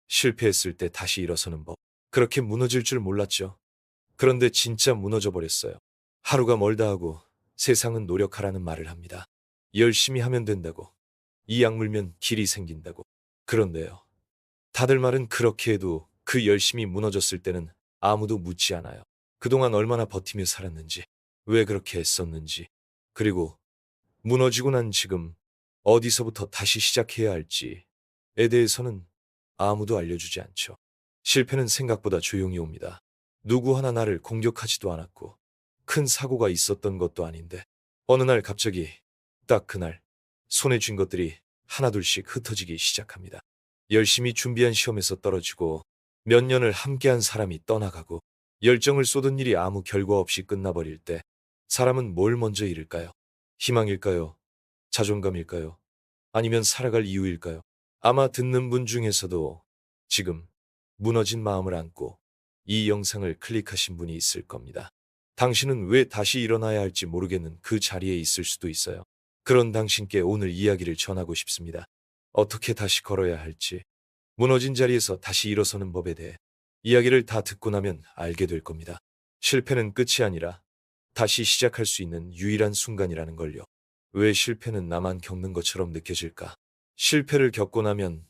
실패했을 때 다시 일어서는 법. 그렇게 무너질 줄 몰랐죠. 그런데 진짜 무너져 버렸어요. 하루가 멀다 하고 세상은 노력하라는 말을 합니다. 열심히 하면 된다고. 이 약물면 길이 생긴다고. 그런데요. 다들 말은 그렇게 해도 그 열심히 무너졌을 때는 아무도 묻지 않아요. 그동안 얼마나 버티며 살았는지, 왜 그렇게 애썼는지, 그리고 무너지고 난 지금 어디서부터 다시 시작해야 할지에 대해서는 아무도 알려주지 않죠. 실패는 생각보다 조용히 옵니다. 누구 하나 나를 공격하지도 않았고 큰 사고가 있었던 것도 아닌데 어느 날 갑자기 딱 그날 손에 쥔 것들이 하나둘씩 흩어지기 시작합니다. 열심히 준비한 시험에서 떨어지고 몇 년을 함께한 사람이 떠나가고 열정을 쏟은 일이 아무 결과 없이 끝나버릴 때 사람은 뭘 먼저 잃을까요? 희망일까요? 자존감일까요? 아니면 살아갈 이유일까요? 아마 듣는 분 중에서도 지금 무너진 마음을 안고 이 영상을 클릭하신 분이 있을 겁니다. 당신은 왜 다시 일어나야 할지 모르겠는 그 자리에 있을 수도 있어요. 그런 당신께 오늘 이야기를 전하고 싶습니다. 어떻게 다시 걸어야 할지, 무너진 자리에서 다시 일어서는 법에 대해 이야기를 다 듣고 나면 알게 될 겁니다. 실패는 끝이 아니라 다시 시작할 수 있는 유일한 순간이라는 걸요. 왜 실패는 나만 겪는 것처럼 느껴질까? 실패를 겪고 나면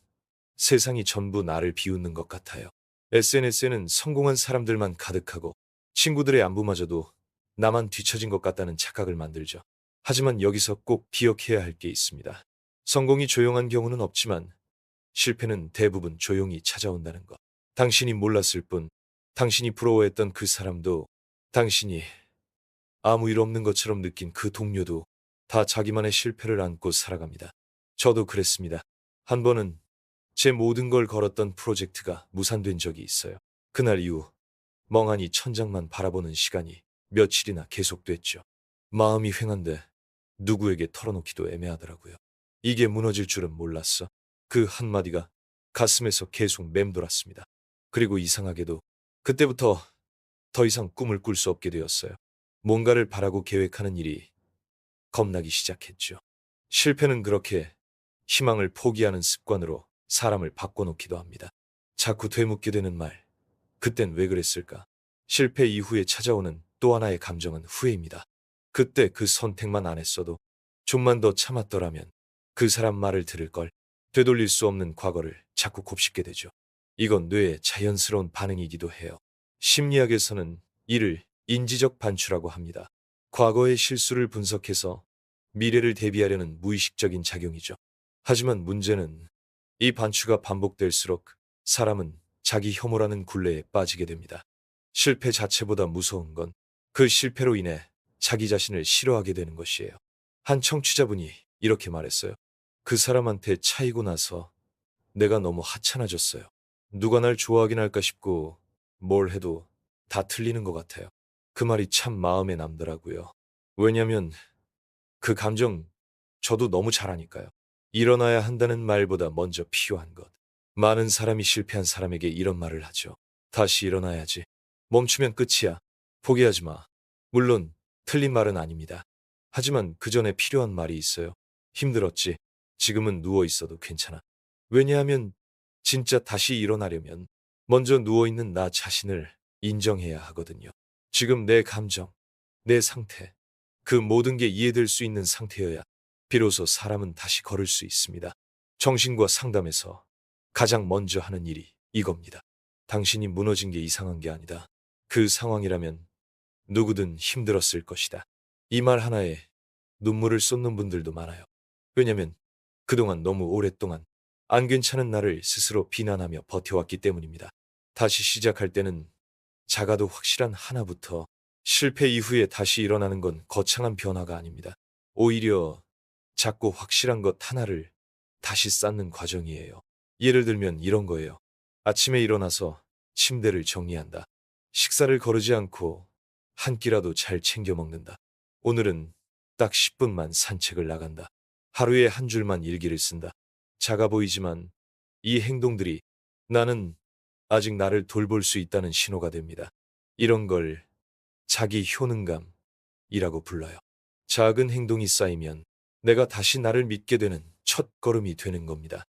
세상이 전부 나를 비웃는 것 같아요. SNS에는 성공한 사람들만 가득하고 친구들의 안부마저도 나만 뒤처진 것 같다는 착각을 만들죠. 하지만 여기서 꼭 기억해야 할 게 있습니다. 성공이 조용한 경우는 없지만 실패는 대부분 조용히 찾아온다는 것. 당신이 몰랐을 뿐, 당신이 부러워했던 그 사람도, 당신이 아무 일 없는 것처럼 느낀 그 동료도 다 자기만의 실패를 안고 살아갑니다. 저도 그랬습니다. 한 번은 제 모든 걸 걸었던 프로젝트가 무산된 적이 있어요. 그날 이후 멍하니 천장만 바라보는 시간이 며칠이나 계속됐죠. 마음이 휑한데 누구에게 털어놓기도 애매하더라고요. 이게 무너질 줄은 몰랐어. 그 한마디가 가슴에서 계속 맴돌았습니다. 그리고 이상하게도 그때부터 더 이상 꿈을 꿀 수 없게 되었어요. 뭔가를 바라고 계획하는 일이 겁나기 시작했죠. 실패는 그렇게 희망을 포기하는 습관으로 사람을 바꿔놓기도 합니다. 자꾸 되묻게 되는 말, 그땐 왜 그랬을까? 실패 이후에 찾아오는 또 하나의 감정은 후회입니다. 그때 그 선택만 안 했어도 좀만 더 참았더라면 그 사람 말을 들을 걸. 되돌릴 수 없는 과거를 자꾸 곱씹게 되죠. 이건 뇌의 자연스러운 반응이기도 해요. 심리학에서는 이를 인지적 반추라고 합니다. 과거의 실수를 분석해서 미래를 대비하려는 무의식적인 작용이죠. 하지만 문제는 이 반추가 반복될수록 사람은 자기 혐오라는 굴레에 빠지게 됩니다. 실패 자체보다 무서운 건 그 실패로 인해 자기 자신을 싫어하게 되는 것이에요. 한 청취자분이 이렇게 말했어요. 그 사람한테 차이고 나서 내가 너무 하찮아졌어요. 누가 날 좋아하긴 할까 싶고 뭘 해도 다 틀리는 것 같아요. 그 말이 참 마음에 남더라고요. 왜냐면 그 감정 저도 너무 잘 아니까요. 일어나야 한다는 말보다 먼저 필요한 것. 많은 사람이 실패한 사람에게 이런 말을 하죠. 다시 일어나야지. 멈추면 끝이야. 포기하지 마. 물론 틀린 말은 아닙니다. 하지만 그 전에 필요한 말이 있어요. 힘들었지. 지금은 누워 있어도 괜찮아. 왜냐하면 진짜 다시 일어나려면 먼저 누워있는 나 자신을 인정해야 하거든요. 지금 내 감정, 내 상태, 그 모든 게 이해될 수 있는 상태여야 비로소 사람은 다시 걸을 수 있습니다. 정신과 상담에서 가장 먼저 하는 일이 이겁니다. 당신이 무너진 게 이상한 게 아니다. 그 상황이라면 누구든 힘들었을 것이다. 이 말 하나에 눈물을 쏟는 분들도 많아요. 왜냐면 그동안 너무 오랫동안 안 괜찮은 나를 스스로 비난하며 버텨왔기 때문입니다. 다시 시작할 때는 작아도 확실한 하나부터 실패 이후에 다시 일어나는 건 거창한 변화가 아닙니다. 오히려 작고 확실한 것 하나를 다시 쌓는 과정이에요. 예를 들면 이런 거예요. 아침에 일어나서 침대를 정리한다. 식사를 거르지 않고 한 끼라도 잘 챙겨 먹는다. 오늘은 딱 10분만 산책을 나간다. 하루에 한 줄만 일기를 쓴다. 작아 보이지만 이 행동들이 나는 아직 나를 돌볼 수 있다는 신호가 됩니다. 이런 걸 자기 효능감이라고 불러요. 작은 행동이 쌓이면 내가 다시 나를 믿게 되는 첫 걸음이 되는 겁니다.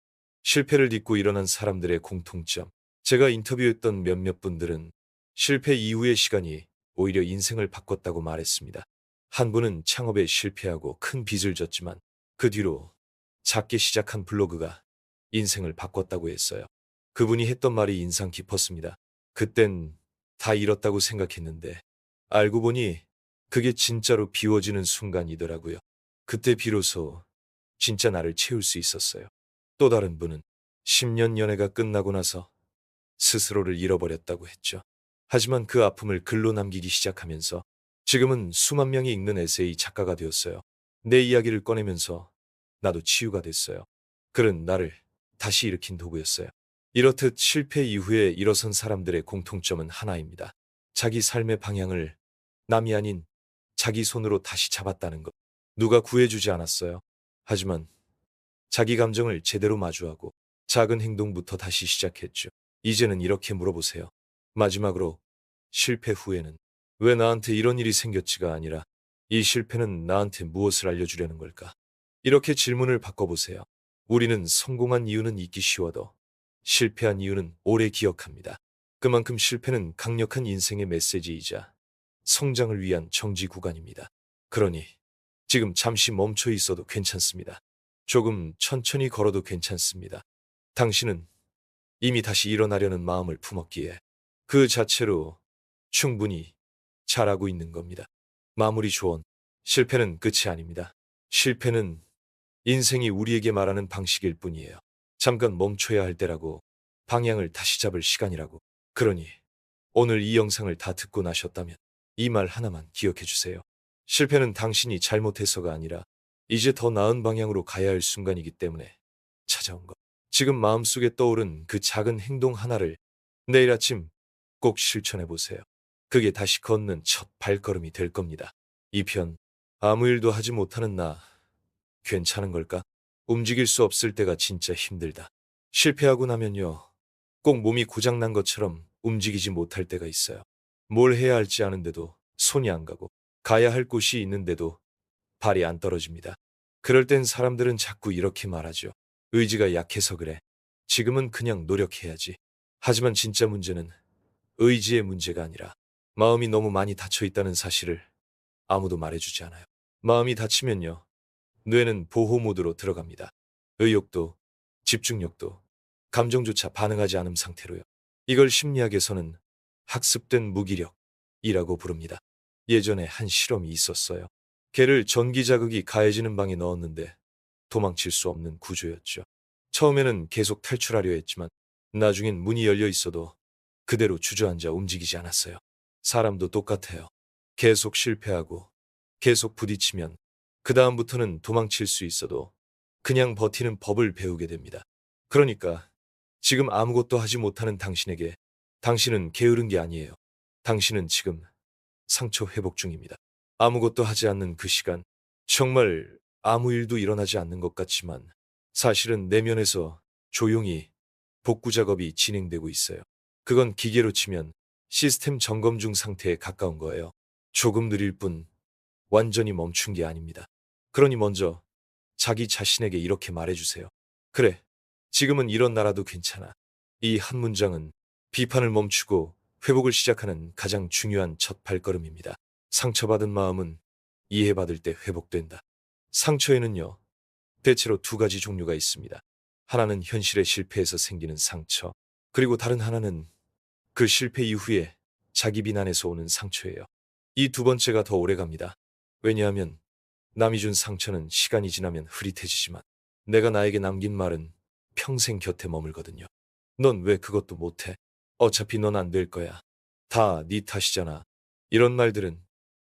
실패를 딛고 일어난 사람들의 공통점. 제가 인터뷰했던 몇몇 분들은 실패 이후의 시간이 오히려 인생을 바꿨다고 말했습니다. 한 분은 창업에 실패하고 큰 빚을 졌지만 그 뒤로 작게 시작한 블로그가 인생을 바꿨다고 했어요. 그분이 했던 말이 인상 깊었습니다. 그땐 다 잃었다고 생각했는데 알고 보니 그게 진짜로 비워지는 순간이더라고요. 그때 비로소 진짜 나를 채울 수 있었어요. 또 다른 분은 10년 연애가 끝나고 나서 스스로를 잃어버렸다고 했죠. 하지만 그 아픔을 글로 남기기 시작하면서 지금은 수만 명이 읽는 에세이 작가가 되었어요. 내 이야기를 꺼내면서 나도 치유가 됐어요. 글은 나를 다시 일으킨 도구였어요. 이렇듯 실패 이후에 일어선 사람들의 공통점은 하나입니다. 자기 삶의 방향을 남이 아닌 자기 손으로 다시 잡았다는 것. 누가 구해주지 않았어요. 하지만 자기 감정을 제대로 마주하고 작은 행동부터 다시 시작했죠. 이제는 이렇게 물어보세요. 마지막으로 실패 후에는 왜 나한테 이런 일이 생겼지가 아니라 이 실패는 나한테 무엇을 알려주려는 걸까? 이렇게 질문을 바꿔보세요. 우리는 성공한 이유는 잊기 쉬워도 실패한 이유는 오래 기억합니다. 그만큼 실패는 강력한 인생의 메시지이자 성장을 위한 정지 구간입니다. 그러니 지금 잠시 멈춰 있어도 괜찮습니다. 조금 천천히 걸어도 괜찮습니다. 당신은 이미 다시 일어나려는 마음을 품었기에 그 자체로 충분히 잘하고 있는 겁니다. 마무리 조언. 실패는 끝이 아닙니다. 실패는 인생이 우리에게 말하는 방식일 뿐이에요. 잠깐 멈춰야 할 때라고, 방향을 다시 잡을 시간이라고. 그러니 오늘 이 영상을 다 듣고 나셨다면 이 말 하나만 기억해 주세요. 실패는 당신이 잘못해서가 아니라 이제 더 나은 방향으로 가야 할 순간이기 때문에 찾아온 것. 지금 마음속에 떠오른 그 작은 행동 하나를 내일 아침 꼭 실천해 보세요. 그게 다시 걷는 첫 발걸음이 될 겁니다. 2편. 아무 일도 하지 못하는 나 괜찮은 걸까? 움직일 수 없을 때가 진짜 힘들다. 실패하고 나면요, 꼭 몸이 고장난 것처럼 움직이지 못할 때가 있어요. 뭘 해야 할지 아는데도 손이 안 가고 가야 할 곳이 있는데도 발이 안 떨어집니다. 그럴 땐 사람들은 자꾸 이렇게 말하죠. 의지가 약해서 그래. 지금은 그냥 노력해야지. 하지만 진짜 문제는 의지의 문제가 아니라 마음이 너무 많이 닫혀 있다는 사실을 아무도 말해주지 않아요. 마음이 닫히면요, 뇌는 보호 모드로 들어갑니다. 의욕도, 집중력도, 감정조차 반응하지 않은 상태로요. 이걸 심리학에서는 학습된 무기력이라고 부릅니다. 예전에 한 실험이 있었어요. 개를 전기 자극이 가해지는 방에 넣었는데 도망칠 수 없는 구조였죠. 처음에는 계속 탈출하려 했지만 나중엔 문이 열려 있어도 그대로 주저앉아 움직이지 않았어요. 사람도 똑같아요. 계속 실패하고 계속 부딪히면 그 다음부터는 도망칠 수 있어도 그냥 버티는 법을 배우게 됩니다. 그러니까 지금 아무것도 하지 못하는 당신에게 당신은 게으른 게 아니에요. 당신은 지금 상처 회복 중입니다. 아무것도 하지 않는 그 시간, 정말 아무 일도 일어나지 않는 것 같지만 사실은 내면에서 조용히 복구 작업이 진행되고 있어요. 그건 기계로 치면 시스템 점검 중 상태에 가까운 거예요. 조금 느릴 뿐 완전히 멈춘 게 아닙니다. 그러니 먼저 자기 자신에게 이렇게 말해주세요. 그래, 지금은 일어나라도 괜찮아. 이 한 문장은 비판을 멈추고 회복을 시작하는 가장 중요한 첫 발걸음입니다. 상처받은 마음은 이해받을 때 회복된다. 상처에는요, 대체로 두 가지 종류가 있습니다. 하나는 현실의 실패에서 생기는 상처, 그리고 다른 하나는 그 실패 이후에 자기 비난에서 오는 상처예요. 이 두 번째가 더 오래 갑니다. 왜냐하면 남이 준 상처는 시간이 지나면 흐릿해지지만 내가 나에게 남긴 말은 평생 곁에 머물거든요. 넌 왜 그것도 못해? 어차피 넌 안 될 거야. 다 네 탓이잖아. 이런 말들은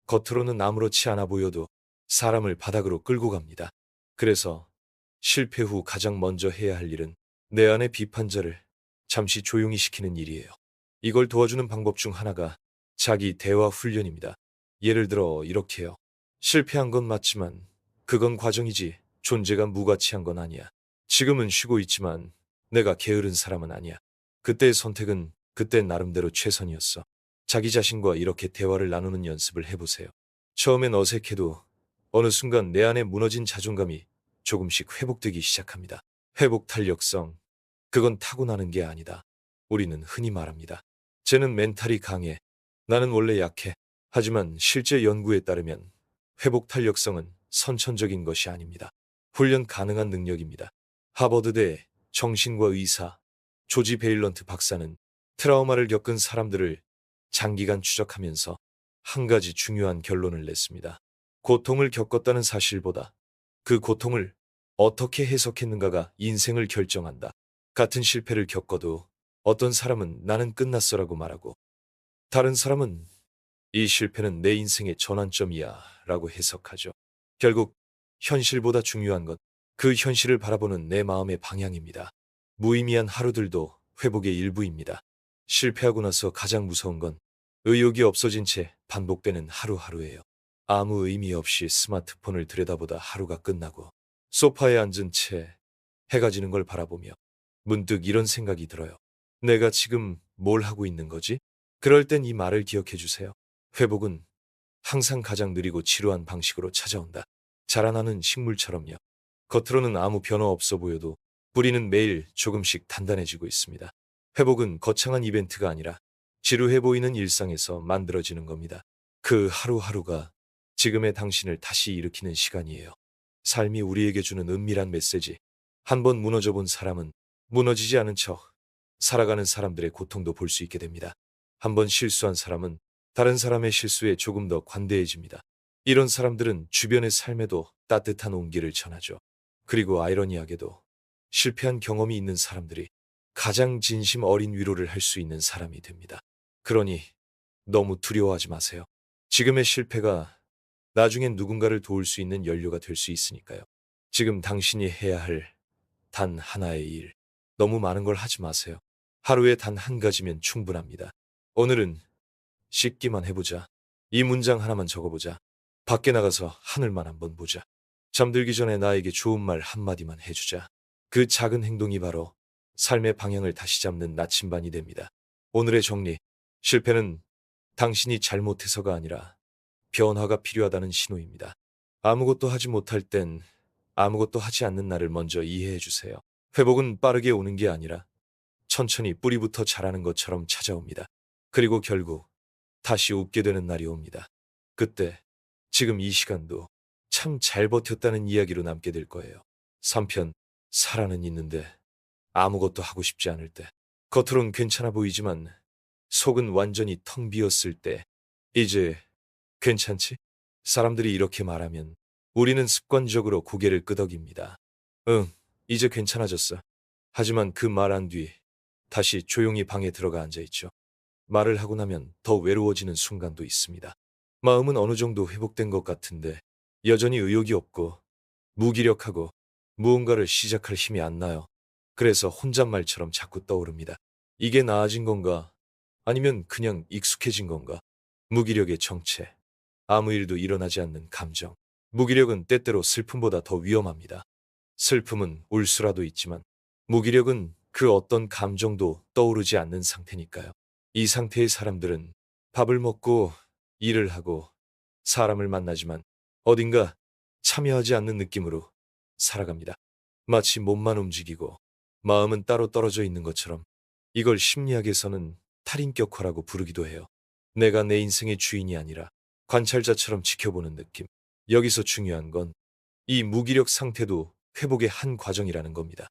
겉으로는 아무렇지 않아 보여도 사람을 바닥으로 끌고 갑니다. 그래서 실패 후 가장 먼저 해야 할 일은 내 안의 비판자를 잠시 조용히 시키는 일이에요. 이걸 도와주는 방법 중 하나가 자기 대화 훈련입니다. 예를 들어 이렇게요. 실패한 건 맞지만 그건 과정이지 존재가 무가치한 건 아니야. 지금은 쉬고 있지만 내가 게으른 사람은 아니야. 그때의 선택은 그때 나름대로 최선이었어. 자기 자신과 이렇게 대화를 나누는 연습을 해보세요. 처음엔 어색해도 어느 순간 내 안에 무너진 자존감이 조금씩 회복되기 시작합니다. 회복 탄력성. 그건 타고나는 게 아니다. 우리는 흔히 말합니다. 쟤는 멘탈이 강해. 나는 원래 약해. 하지만 실제 연구에 따르면 회복 탄력성은 선천적인 것이 아닙니다. 훈련 가능한 능력입니다. 하버드대 정신과 의사 조지 베일런트 박사는 트라우마를 겪은 사람들을 장기간 추적하면서 한 가지 중요한 결론을 냈습니다. 고통을 겪었다는 사실보다 그 고통을 어떻게 해석했는가가 인생을 결정한다. 같은 실패를 겪어도 어떤 사람은 나는 끝났어라고 말하고 다른 사람은 이 실패는 내 인생의 전환점이야 라고 해석하죠. 결국 현실보다 중요한 건 그 현실을 바라보는 내 마음의 방향입니다. 무의미한 하루들도 회복의 일부입니다. 실패하고 나서 가장 무서운 건 의욕이 없어진 채 반복되는 하루하루예요. 아무 의미 없이 스마트폰을 들여다보다 하루가 끝나고 소파에 앉은 채 해가 지는 걸 바라보며 문득 이런 생각이 들어요. 내가 지금 뭘 하고 있는 거지? 그럴 땐 이 말을 기억해 주세요. 회복은 항상 가장 느리고 지루한 방식으로 찾아온다. 자라나는 식물처럼요. 겉으로는 아무 변화 없어 보여도 뿌리는 매일 조금씩 단단해지고 있습니다. 회복은 거창한 이벤트가 아니라 지루해 보이는 일상에서 만들어지는 겁니다. 그 하루하루가 지금의 당신을 다시 일으키는 시간이에요. 삶이 우리에게 주는 은밀한 메시지. 한 번 무너져 본 사람은 무너지지 않은 척 살아가는 사람들의 고통도 볼 수 있게 됩니다. 한 번 실수한 사람은 다른 사람의 실수에 조금 더 관대해집니다. 이런 사람들은 주변의 삶에도 따뜻한 온기를 전하죠. 그리고 아이러니하게도 실패한 경험이 있는 사람들이 가장 진심 어린 위로를 할 수 있는 사람이 됩니다. 그러니 너무 두려워하지 마세요. 지금의 실패가 나중엔 누군가를 도울 수 있는 연료가 될 수 있으니까요. 지금 당신이 해야 할 단 하나의 일, 너무 많은 걸 하지 마세요. 하루에 단 한 가지면 충분합니다. 오늘은 씻기만 해보자. 이 문장 하나만 적어보자. 밖에 나가서 하늘만 한번 보자. 잠들기 전에 나에게 좋은 말 한마디만 해주자. 그 작은 행동이 바로 삶의 방향을 다시 잡는 나침반이 됩니다. 오늘의 정리. 실패는 당신이 잘못해서가 아니라 변화가 필요하다는 신호입니다. 아무것도 하지 못할 땐 아무것도 하지 않는 나를 먼저 이해해 주세요. 회복은 빠르게 오는 게 아니라 천천히 뿌리부터 자라는 것처럼 찾아옵니다. 그리고 결국 다시 웃게 되는 날이 옵니다. 그때 지금 이 시간도 참 잘 버텼다는 이야기로 남게 될 거예요. 3편 살아는 있는데 아무것도 하고 싶지 않을 때 겉으론 괜찮아 보이지만 속은 완전히 텅 비었을 때 이제 괜찮지? 사람들이 이렇게 말하면 우리는 습관적으로 고개를 끄덕입니다. 응, 이제 괜찮아졌어. 하지만 그 말 한 뒤 다시 조용히 방에 들어가 앉아있죠. 말을 하고 나면 더 외로워지는 순간도 있습니다. 마음은 어느 정도 회복된 것 같은데 여전히 의욕이 없고 무기력하고 무언가를 시작할 힘이 안 나요. 그래서 혼잣말처럼 자꾸 떠오릅니다. 이게 나아진 건가? 아니면 그냥 익숙해진 건가? 무기력의 정체. 아무 일도 일어나지 않는 감정. 무기력은 때때로 슬픔보다 더 위험합니다. 슬픔은 울 수라도 있지만 무기력은 그 어떤 감정도 떠오르지 않는 상태니까요. 이 상태의 사람들은 밥을 먹고 일을 하고 사람을 만나지만 어딘가 참여하지 않는 느낌으로 살아갑니다. 마치 몸만 움직이고 마음은 따로 떨어져 있는 것처럼. 이걸 심리학에서는 탈인격화라고 부르기도 해요. 내가 내 인생의 주인이 아니라 관찰자처럼 지켜보는 느낌. 여기서 중요한 건 이 무기력 상태도 회복의 한 과정이라는 겁니다.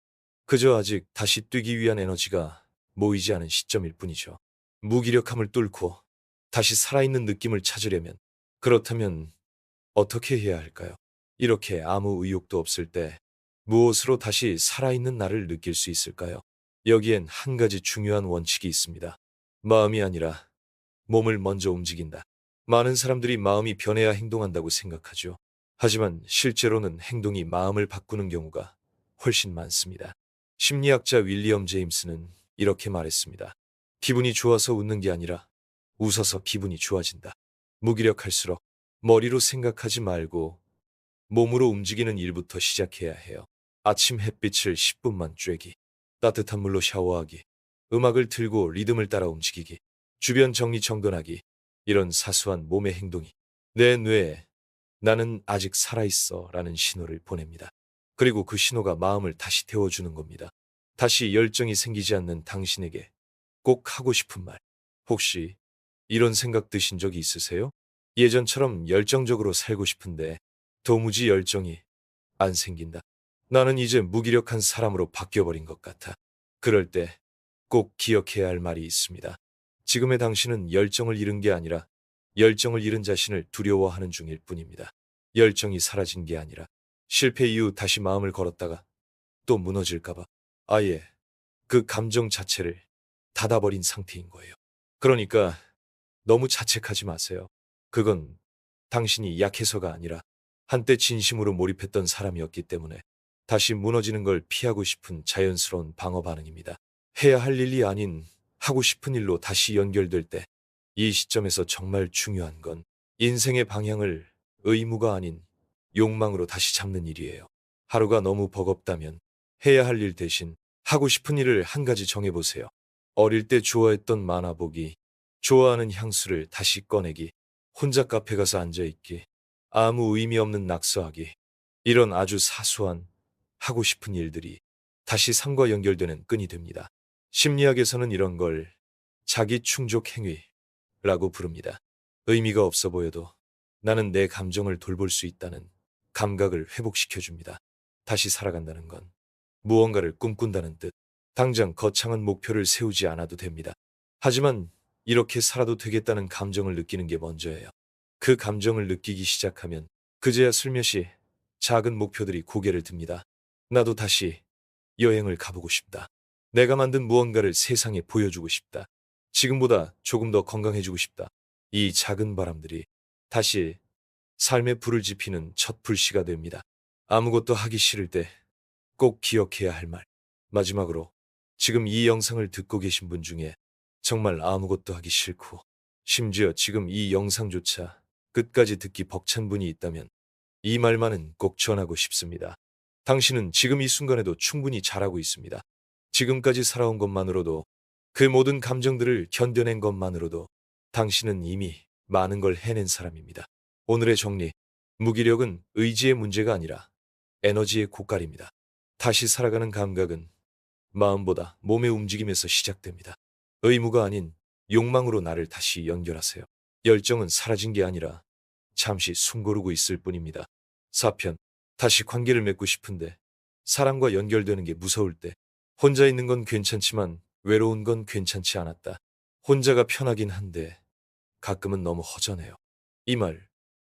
그저 아직 다시 뛰기 위한 에너지가 모이지 않은 시점일 뿐이죠. 무기력함을 뚫고 다시 살아있는 느낌을 찾으려면 그렇다면 어떻게 해야 할까요? 이렇게 아무 의욕도 없을 때 무엇으로 다시 살아있는 나를 느낄 수 있을까요? 여기엔 한 가지 중요한 원칙이 있습니다. 마음이 아니라 몸을 먼저 움직인다. 많은 사람들이 마음이 변해야 행동한다고 생각하죠. 하지만 실제로는 행동이 마음을 바꾸는 경우가 훨씬 많습니다. 심리학자 윌리엄 제임스는 이렇게 말했습니다. 기분이 좋아서 웃는 게 아니라 웃어서 기분이 좋아진다. 무기력할수록 머리로 생각하지 말고 몸으로 움직이는 일부터 시작해야 해요. 아침 햇빛을 10분만 쬐기, 따뜻한 물로 샤워하기, 음악을 틀고 리듬을 따라 움직이기, 주변 정리정돈하기, 이런 사소한 몸의 행동이 내 뇌에 나는 아직 살아있어 라는 신호를 보냅니다. 그리고 그 신호가 마음을 다시 태워주는 겁니다. 다시 열정이 생기지 않는 당신에게 꼭 하고 싶은 말. 혹시 이런 생각 드신 적이 있으세요? 예전처럼 열정적으로 살고 싶은데 도무지 열정이 안 생긴다. 나는 이제 무기력한 사람으로 바뀌어버린 것 같아. 그럴 때 꼭 기억해야 할 말이 있습니다. 지금의 당신은 열정을 잃은 게 아니라 열정을 잃은 자신을 두려워하는 중일 뿐입니다. 열정이 사라진 게 아니라 실패 이후 다시 마음을 걸었다가 또 무너질까봐 아예 그 감정 자체를 닫아버린 상태인 거예요. 그러니까 너무 자책하지 마세요. 그건 당신이 약해서가 아니라 한때 진심으로 몰입했던 사람이었기 때문에 다시 무너지는 걸 피하고 싶은 자연스러운 방어 반응입니다. 해야 할 일이 아닌 하고 싶은 일로 다시 연결될 때 이 시점에서 정말 중요한 건 인생의 방향을 의무가 아닌 욕망으로 다시 잡는 일이에요. 하루가 너무 버겁다면 해야 할 일 대신 하고 싶은 일을 한 가지 정해보세요. 어릴 때 좋아했던 만화 보기, 좋아하는 향수를 다시 꺼내기, 혼자 카페 가서 앉아있기, 아무 의미 없는 낙서하기, 이런 아주 사소한 하고 싶은 일들이 다시 삶과 연결되는 끈이 됩니다. 심리학에서는 이런 걸 자기 충족 행위라고 부릅니다. 의미가 없어 보여도 나는 내 감정을 돌볼 수 있다는 감각을 회복시켜줍니다. 다시 살아간다는 건 무언가를 꿈꾼다는 뜻. 당장 거창한 목표를 세우지 않아도 됩니다. 하지만 이렇게 살아도 되겠다는 감정을 느끼는 게 먼저예요. 그 감정을 느끼기 시작하면 그제야 슬며시 작은 목표들이 고개를 듭니다. 나도 다시 여행을 가보고 싶다. 내가 만든 무언가를 세상에 보여주고 싶다. 지금보다 조금 더 건강해지고 싶다. 이 작은 바람들이 다시 삶의 불을 지피는 첫 불씨가 됩니다. 아무것도 하기 싫을 때 꼭 기억해야 할 말. 마지막으로 지금 이 영상을 듣고 계신 분 중에 정말 아무것도 하기 싫고 심지어 지금 이 영상조차 끝까지 듣기 벅찬 분이 있다면 이 말만은 꼭 전하고 싶습니다. 당신은 지금 이 순간에도 충분히 잘하고 있습니다. 지금까지 살아온 것만으로도 그 모든 감정들을 견뎌낸 것만으로도 당신은 이미 많은 걸 해낸 사람입니다. 오늘의 정리. 무기력은 의지의 문제가 아니라 에너지의 고갈입니다. 다시 살아가는 감각은 마음보다 몸의 움직임에서 시작됩니다. 의무가 아닌 욕망으로 나를 다시 연결하세요. 열정은 사라진 게 아니라 잠시 숨고르고 있을 뿐입니다. 4편. 다시 관계를 맺고 싶은데 사람과 연결되는 게 무서울 때 혼자 있는 건 괜찮지만 외로운 건 괜찮지 않았다. 혼자가 편하긴 한데 가끔은 너무 허전해요. 이 말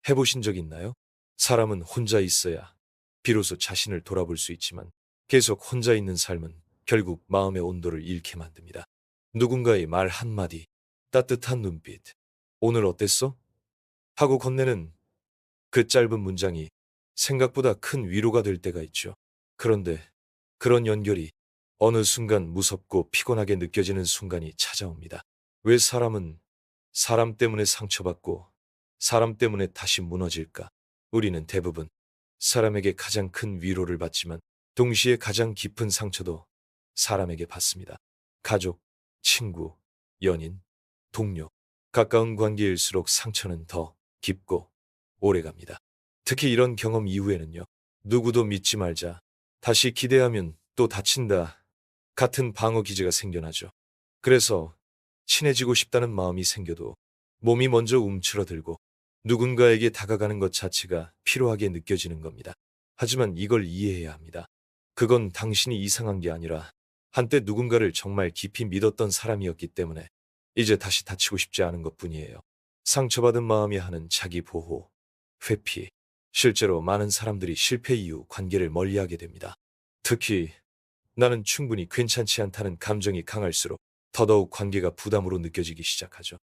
해보신 적 있나요? 사람은 혼자 있어야 비로소 자신을 돌아볼 수 있지만 계속 혼자 있는 삶은 결국 마음의 온도를 잃게 만듭니다. 누군가의 말 한마디, 따뜻한 눈빛, 오늘 어땠어? 하고 건네는 그 짧은 문장이 생각보다 큰 위로가 될 때가 있죠. 그런데 그런 연결이 어느 순간 무섭고 피곤하게 느껴지는 순간이 찾아옵니다. 왜 사람은 사람 때문에 상처받고 사람 때문에 다시 무너질까? 우리는 대부분 사람에게 가장 큰 위로를 받지만 동시에 가장 깊은 상처도 사람에게 받습니다. 가족, 친구, 연인, 동료, 가까운 관계일수록 상처는 더 깊고 오래갑니다. 특히 이런 경험 이후에는요. 누구도 믿지 말자. 다시 기대하면 또 다친다. 같은 방어 기제가 생겨나죠. 그래서 친해지고 싶다는 마음이 생겨도 몸이 먼저 움츠러들고 누군가에게 다가가는 것 자체가 피로하게 느껴지는 겁니다. 하지만 이걸 이해해야 합니다. 그건 당신이 이상한 게 아니라 한때 누군가를 정말 깊이 믿었던 사람이었기 때문에 이제 다시 다치고 싶지 않은 것뿐이에요. 상처받은 마음이 하는 자기 보호, 회피. 실제로 많은 사람들이 실패 이후 관계를 멀리하게 됩니다. 특히 나는 충분히 괜찮지 않다는 감정이 강할수록 더더욱 관계가 부담으로 느껴지기 시작하죠.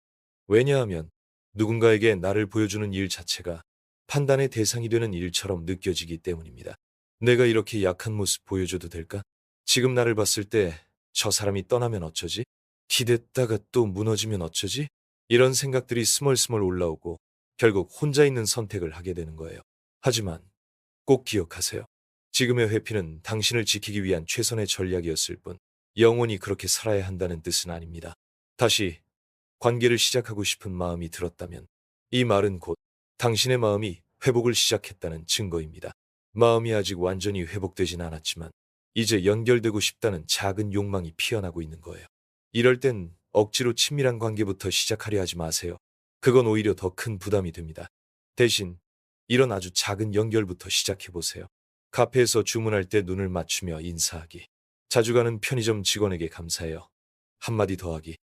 왜냐하면 누군가에게 나를 보여주는 일 자체가 판단의 대상이 되는 일처럼 느껴지기 때문입니다. 내가 이렇게 약한 모습 보여줘도 될까? 지금 나를 봤을 때 저 사람이 떠나면 어쩌지? 기댔다가 또 무너지면 어쩌지? 이런 생각들이 스멀스멀 올라오고 결국 혼자 있는 선택을 하게 되는 거예요. 하지만 꼭 기억하세요. 지금의 회피는 당신을 지키기 위한 최선의 전략이었을 뿐 영원히 그렇게 살아야 한다는 뜻은 아닙니다. 다시 관계를 시작하고 싶은 마음이 들었다면 이 말은 곧 당신의 마음이 회복을 시작했다는 증거입니다. 마음이 아직 완전히 회복되진 않았지만 이제 연결되고 싶다는 작은 욕망이 피어나고 있는 거예요. 이럴 땐 억지로 친밀한 관계부터 시작하려 하지 마세요. 그건 오히려 더 큰 부담이 됩니다. 대신 이런 아주 작은 연결부터 시작해 보세요. 카페에서 주문할 때 눈을 맞추며 인사하기. 자주 가는 편의점 직원에게 감사해요. 한마디 더 하기.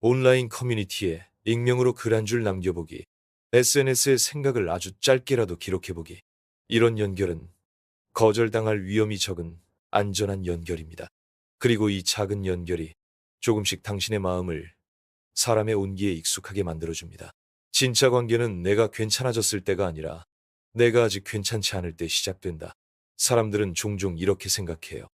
온라인 커뮤니티에 익명으로 글 한 줄 남겨보기. SNS에 생각을 아주 짧게라도 기록해보기. 이런 연결은 거절당할 위험이 적은 안전한 연결입니다. 그리고 이 작은 연결이 조금씩 당신의 마음을 사람의 온기에 익숙하게 만들어줍니다. 진짜 관계는 내가 괜찮아졌을 때가 아니라 내가 아직 괜찮지 않을 때 시작된다. 사람들은 종종 이렇게 생각해요.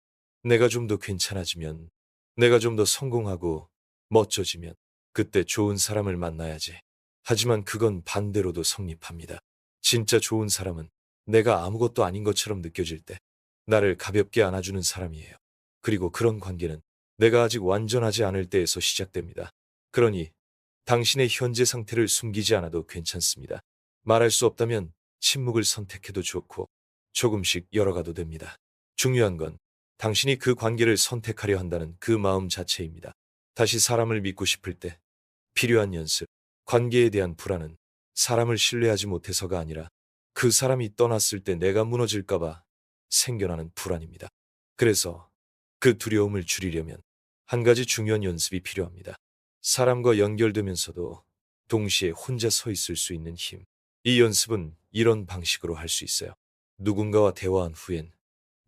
내가 좀 더 괜찮아지면, 내가 좀 더 성공하고 멋져지면 그때 좋은 사람을 만나야지. 하지만 그건 반대로도 성립합니다. 진짜 좋은 사람은 내가 아무것도 아닌 것처럼 느껴질 때 나를 가볍게 안아주는 사람이에요. 그리고 그런 관계는 내가 아직 완전하지 않을 때에서 시작됩니다. 그러니 당신의 현재 상태를 숨기지 않아도 괜찮습니다. 말할 수 없다면 침묵을 선택해도 좋고 조금씩 열어가도 됩니다. 중요한 건 당신이 그 관계를 선택하려 한다는 그 마음 자체입니다. 다시 사람을 믿고 싶을 때 필요한 연습, 관계에 대한 불안은 사람을 신뢰하지 못해서가 아니라 그 사람이 떠났을 때 내가 무너질까봐 생겨나는 불안입니다. 그래서 그 두려움을 줄이려면 한 가지 중요한 연습이 필요합니다. 사람과 연결되면서도 동시에 혼자 서 있을 수 있는 힘. 이 연습은 이런 방식으로 할 수 있어요. 누군가와 대화한 후엔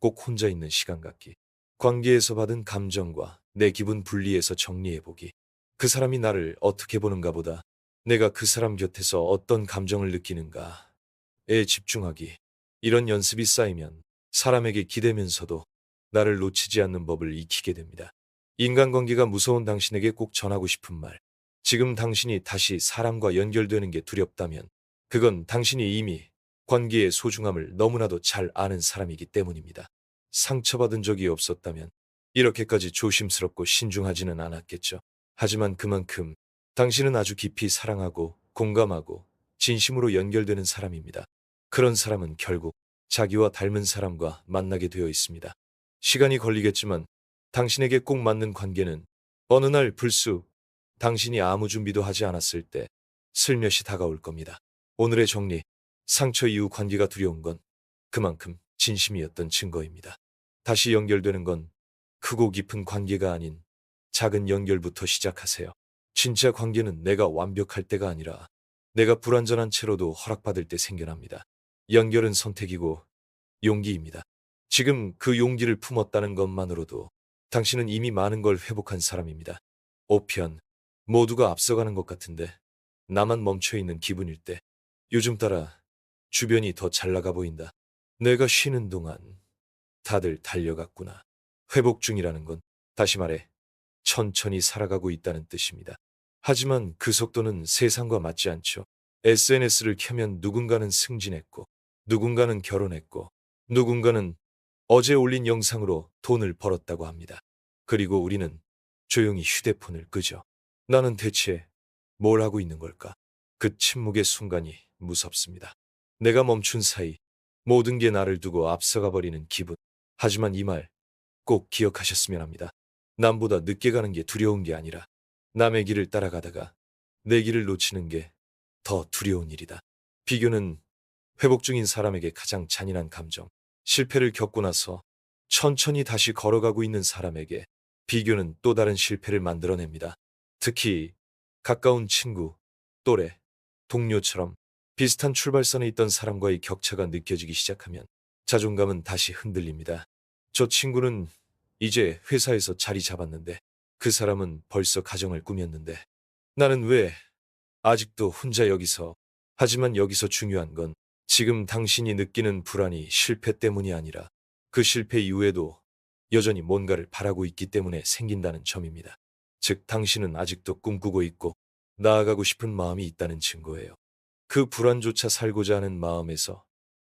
꼭 혼자 있는 시간 갖기. 관계에서 받은 감정과 내 기분 분리해서 정리해보기. 그 사람이 나를 어떻게 보는가 보다 내가 그 사람 곁에서 어떤 감정을 느끼는가에 집중하기. 이런 연습이 쌓이면 사람에게 기대면서도 나를 놓치지 않는 법을 익히게 됩니다. 인간관계가 무서운 당신에게 꼭 전하고 싶은 말. 지금 당신이 다시 사람과 연결되는 게 두렵다면 그건 당신이 이미 관계의 소중함을 너무나도 잘 아는 사람이기 때문입니다. 상처받은 적이 없었다면 이렇게까지 조심스럽고 신중하지는 않았겠죠. 하지만 그만큼 당신은 아주 깊이 사랑하고 공감하고 진심으로 연결되는 사람입니다. 그런 사람은 결국 자기와 닮은 사람과 만나게 되어 있습니다. 시간이 걸리겠지만 당신에게 꼭 맞는 관계는 어느 날 불쑥 당신이 아무 준비도 하지 않았을 때 슬며시 다가올 겁니다. 오늘의 정리. 상처 이후 관계가 두려운 건 그만큼 진심이었던 증거입니다. 다시 연결되는 건 크고 깊은 관계가 아닌 작은 연결부터 시작하세요. 진짜 관계는 내가 완벽할 때가 아니라 내가 불완전한 채로도 허락받을 때 생겨납니다. 연결은 선택이고 용기입니다. 지금 그 용기를 품었다는 것만으로도 당신은 이미 많은 걸 회복한 사람입니다. 5편. 모두가 앞서가는 것 같은데 나만 멈춰있는 기분일 때 요즘 따라 주변이 더 잘 나가 보인다. 내가 쉬는 동안 다들 달려갔구나. 회복 중이라는 건 다시 말해 천천히 살아가고 있다는 뜻입니다. 하지만 그 속도는 세상과 맞지 않죠. SNS를 켜면 누군가는 승진했고 누군가는 결혼했고 누군가는 어제 올린 영상으로 돈을 벌었다고 합니다. 그리고 우리는 조용히 휴대폰을 끄죠. 나는 대체 뭘 하고 있는 걸까? 그 침묵의 순간이 무섭습니다. 내가 멈춘 사이 모든 게 나를 두고 앞서가 버리는 기분. 하지만 이 말 꼭 기억하셨으면 합니다. 남보다 늦게 가는 게 두려운 게 아니라 남의 길을 따라가다가 내 길을 놓치는 게 더 두려운 일이다. 비교는 회복 중인 사람에게 가장 잔인한 감정. 실패를 겪고 나서 천천히 다시 걸어가고 있는 사람에게 비교는 또 다른 실패를 만들어냅니다. 특히 가까운 친구, 또래, 동료처럼 비슷한 출발선에 있던 사람과의 격차가 느껴지기 시작하면 자존감은 다시 흔들립니다. 저 친구는 이제 회사에서 자리 잡았는데 그 사람은 벌써 가정을 꾸몄는데 나는 왜 아직도 혼자 여기서. 하지만 여기서 중요한 건 지금 당신이 느끼는 불안이 실패 때문이 아니라 그 실패 이후에도 여전히 뭔가를 바라고 있기 때문에 생긴다는 점입니다. 즉 당신은 아직도 꿈꾸고 있고 나아가고 싶은 마음이 있다는 증거예요. 그 불안조차 살고자 하는 마음에서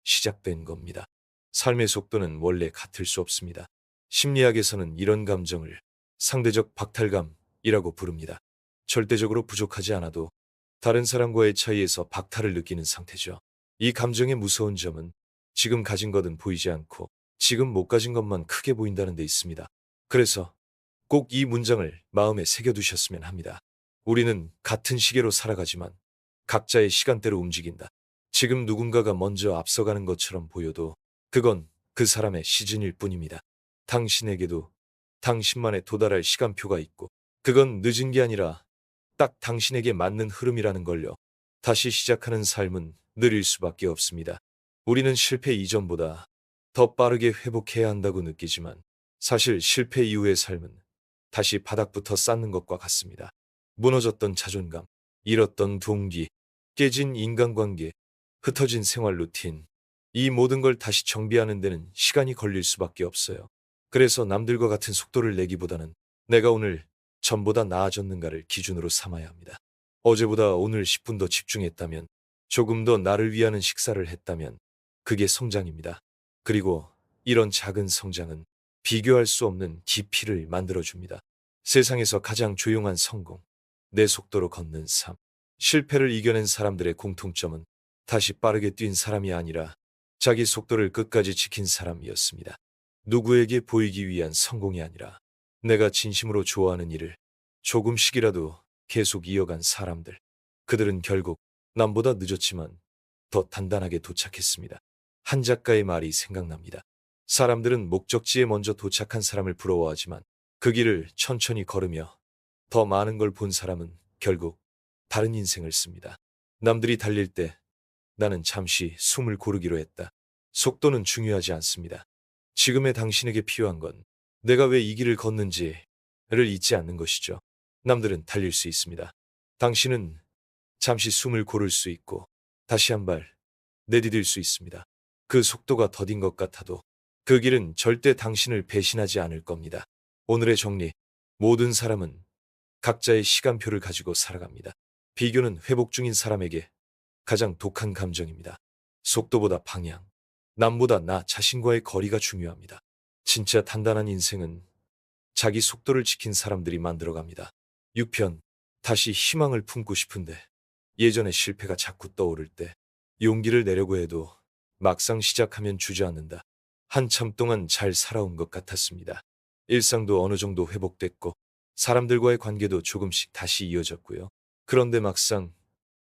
시작된 겁니다. 삶의 속도는 원래 같을 수 없습니다. 심리학에서는 이런 감정을 상대적 박탈감이라고 부릅니다. 절대적으로 부족하지 않아도 다른 사람과의 차이에서 박탈을 느끼는 상태죠. 이 감정의 무서운 점은 지금 가진 것은 보이지 않고 지금 못 가진 것만 크게 보인다는 데 있습니다. 그래서 꼭 이 문장을 마음에 새겨두셨으면 합니다. 우리는 같은 시계로 살아가지만 각자의 시간대로 움직인다. 지금 누군가가 먼저 앞서가는 것처럼 보여도 그건 그 사람의 시즌일 뿐입니다. 당신에게도 당신만의 도달할 시간표가 있고 그건 늦은 게 아니라 딱 당신에게 맞는 흐름이라는 걸요. 다시 시작하는 삶은 느릴 수밖에 없습니다. 우리는 실패 이전보다 더 빠르게 회복해야 한다고 느끼지만 사실 실패 이후의 삶은 다시 바닥부터 쌓는 것과 같습니다. 무너졌던 자존감, 잃었던 동기, 깨진 인간관계, 흩어진 생활 루틴, 이 모든 걸 다시 정비하는 데는 시간이 걸릴 수밖에 없어요. 그래서 남들과 같은 속도를 내기보다는 내가 오늘 전보다 나아졌는가를 기준으로 삼아야 합니다. 어제보다 오늘 10분 더 집중했다면, 조금 더 나를 위하는 식사를 했다면, 그게 성장입니다. 그리고 이런 작은 성장은 비교할 수 없는 깊이를 만들어줍니다. 세상에서 가장 조용한 성공, 내 속도로 걷는 삶. 실패를 이겨낸 사람들의 공통점은 다시 빠르게 뛴 사람이 아니라 자기 속도를 끝까지 지킨 사람이었습니다. 누구에게 보이기 위한 성공이 아니라 내가 진심으로 좋아하는 일을 조금씩이라도 계속 이어간 사람들. 그들은 결국 남보다 늦었지만 더 단단하게 도착했습니다. 한 작가의 말이 생각납니다. 사람들은 목적지에 먼저 도착한 사람을 부러워하지만 그 길을 천천히 걸으며 더 많은 걸 본 사람은 결국 다른 인생을 씁니다. 남들이 달릴 때 나는 잠시 숨을 고르기로 했다. 속도는 중요하지 않습니다. 지금의 당신에게 필요한 건 내가 왜 이 길을 걷는지를 잊지 않는 것이죠. 남들은 달릴 수 있습니다. 당신은 잠시 숨을 고를 수 있고 다시 한 발 내디딜 수 있습니다. 그 속도가 더딘 것 같아도 그 길은 절대 당신을 배신하지 않을 겁니다. 오늘의 정리. 모든 사람은 각자의 시간표를 가지고 살아갑니다. 비교는 회복 중인 사람에게 가장 독한 감정입니다. 속도보다 방향, 남보다 나 자신과의 거리가 중요합니다. 진짜 단단한 인생은 자기 속도를 지킨 사람들이 만들어갑니다. 6편. 다시 희망을 품고 싶은데 예전의 실패가 자꾸 떠오를 때 용기를 내려고 해도 막상 시작하면 주저앉는다. 한참 동안 잘 살아온 것 같았습니다. 일상도 어느 정도 회복됐고 사람들과의 관계도 조금씩 다시 이어졌고요. 그런데 막상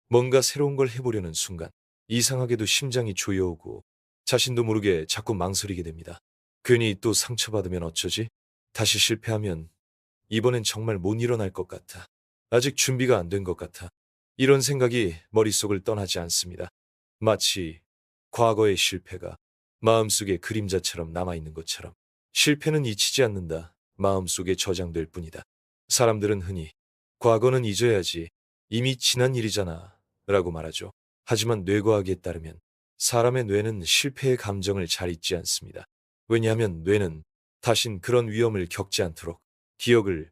뭔가 새로운 걸 해보려는 순간 이상하게도 심장이 조여오고 자신도 모르게 자꾸 망설이게 됩니다. 괜히 또 상처받으면 어쩌지? 다시 실패하면 이번엔 정말 못 일어날 것 같아. 아직 준비가 안 된 것 같아. 이런 생각이 머릿속을 떠나지 않습니다. 마치 과거의 실패가 마음속에 그림자처럼 남아있는 것처럼. 실패는 잊히지 않는다. 마음속에 저장될 뿐이다. 사람들은 흔히 과거는 잊어야지, 이미 지난 일이잖아 라고 말하죠. 하지만 뇌과학에 따르면 사람의 뇌는 실패의 감정을 잘 잊지 않습니다. 왜냐하면 뇌는 다신 그런 위험을 겪지 않도록 기억을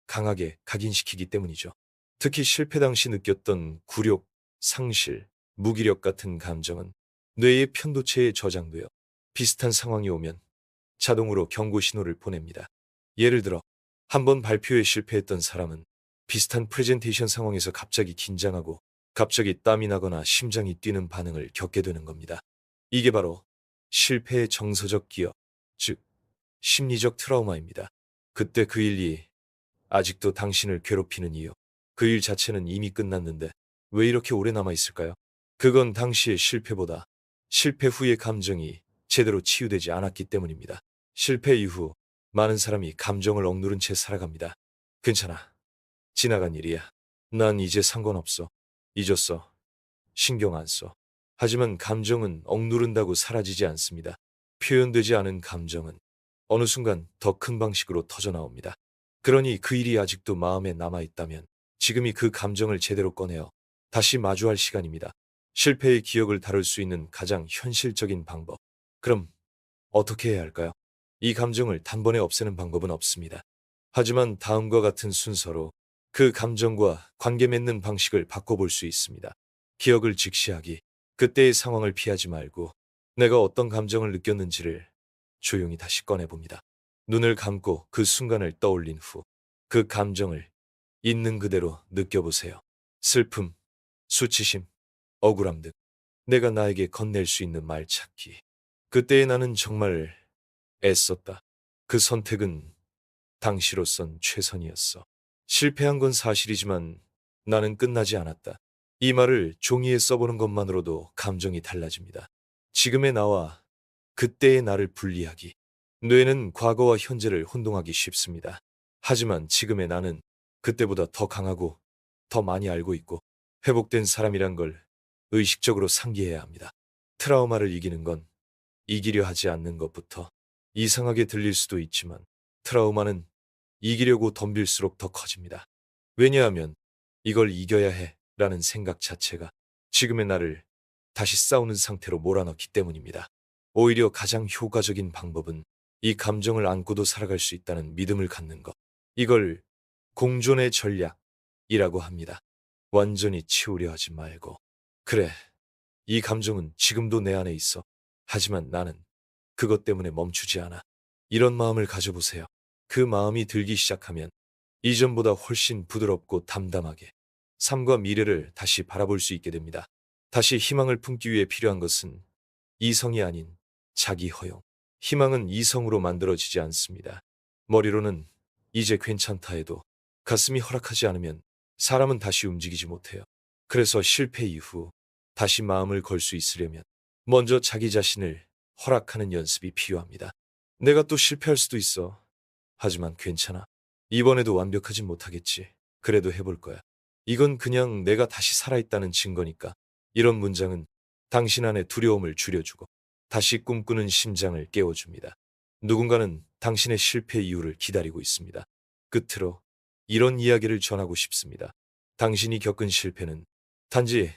강하게 각인시키기 때문이죠. 특히 실패 당시 느꼈던 굴욕, 상실, 무기력 같은 감정은 뇌의 편도체에 저장되어 비슷한 상황이 오면 자동으로 경고 신호를 보냅니다. 예를 들어 한번 발표에 실패했던 사람은 비슷한 프레젠테이션 상황에서 갑자기 긴장하고 갑자기 땀이 나거나 심장이 뛰는 반응을 겪게 되는 겁니다. 이게 바로 실패의 정서적 기억, 즉 심리적 트라우마입니다. 그때 그 일이 아직도 당신을 괴롭히는 이유, 그 일 자체는 이미 끝났는데 왜 이렇게 오래 남아있을까요? 그건 당시의 실패보다 실패 후의 감정이 제대로 치유되지 않았기 때문입니다. 실패 이후 많은 사람이 감정을 억누른 채 살아갑니다. 괜찮아. 지나간 일이야. 난 이제 상관없어. 잊었어. 신경 안 써. 하지만 감정은 억누른다고 사라지지 않습니다. 표현되지 않은 감정은 어느 순간 더 큰 방식으로 터져나옵니다. 그러니 그 일이 아직도 마음에 남아있다면 지금이 그 감정을 제대로 꺼내어 다시 마주할 시간입니다. 실패의 기억을 다룰 수 있는 가장 현실적인 방법. 그럼 어떻게 해야 할까요? 이 감정을 단번에 없애는 방법은 없습니다. 하지만 다음과 같은 순서로 그 감정과 관계 맺는 방식을 바꿔볼 수 있습니다. 기억을 직시하기. 그때의 상황을 피하지 말고 내가 어떤 감정을 느꼈는지를 조용히 다시 꺼내봅니다. 눈을 감고 그 순간을 떠올린 후 그 감정을 있는 그대로 느껴보세요. 슬픔, 수치심, 억울함 등 내가 나에게 건넬 수 있는 말 찾기. 그때의 나는 정말 애썼다. 그 선택은 당시로선 최선이었어. 실패한 건 사실이지만 나는 끝나지 않았다. 이 말을 종이에 써보는 것만으로도 감정이 달라집니다. 지금의 나와 그때의 나를 분리하기. 뇌는 과거와 현재를 혼동하기 쉽습니다. 하지만 지금의 나는 그때보다 더 강하고 더 많이 알고 있고 회복된 사람이란 걸 의식적으로 상기해야 합니다. 트라우마를 이기는 건 이기려 하지 않는 것부터. 이상하게 들릴 수도 있지만 트라우마는 이기려고 덤빌수록 더 커집니다. 왜냐하면 이걸 이겨야 해 라는 생각 자체가 지금의 나를 다시 싸우는 상태로 몰아넣기 때문입니다. 오히려 가장 효과적인 방법은 이 감정을 안고도 살아갈 수 있다는 믿음을 갖는 것. 이걸 공존의 전략이라고 합니다. 완전히 치우려 하지 말고. 그래, 이 감정은 지금도 내 안에 있어. 하지만 나는 그것 때문에 멈추지 않아. 이런 마음을 가져보세요. 그 마음이 들기 시작하면 이전보다 훨씬 부드럽고 담담하게 삶과 미래를 다시 바라볼 수 있게 됩니다. 다시 희망을 품기 위해 필요한 것은 이성이 아닌 자기 허용. 희망은 이성으로 만들어지지 않습니다. 머리로는 이제 괜찮다 해도 가슴이 허락하지 않으면 사람은 다시 움직이지 못해요. 그래서 실패 이후 다시 마음을 걸 수 있으려면 먼저 자기 자신을 허락하는 연습이 필요합니다. 내가 또 실패할 수도 있어. 하지만 괜찮아. 이번에도 완벽하진 못하겠지. 그래도 해볼 거야. 이건 그냥 내가 다시 살아있다는 증거니까. 이런 문장은 당신 안의 두려움을 줄여주고 다시 꿈꾸는 심장을 깨워줍니다. 누군가는 당신의 실패 이유를 기다리고 있습니다. 끝으로 이런 이야기를 전하고 싶습니다. 당신이 겪은 실패는 단지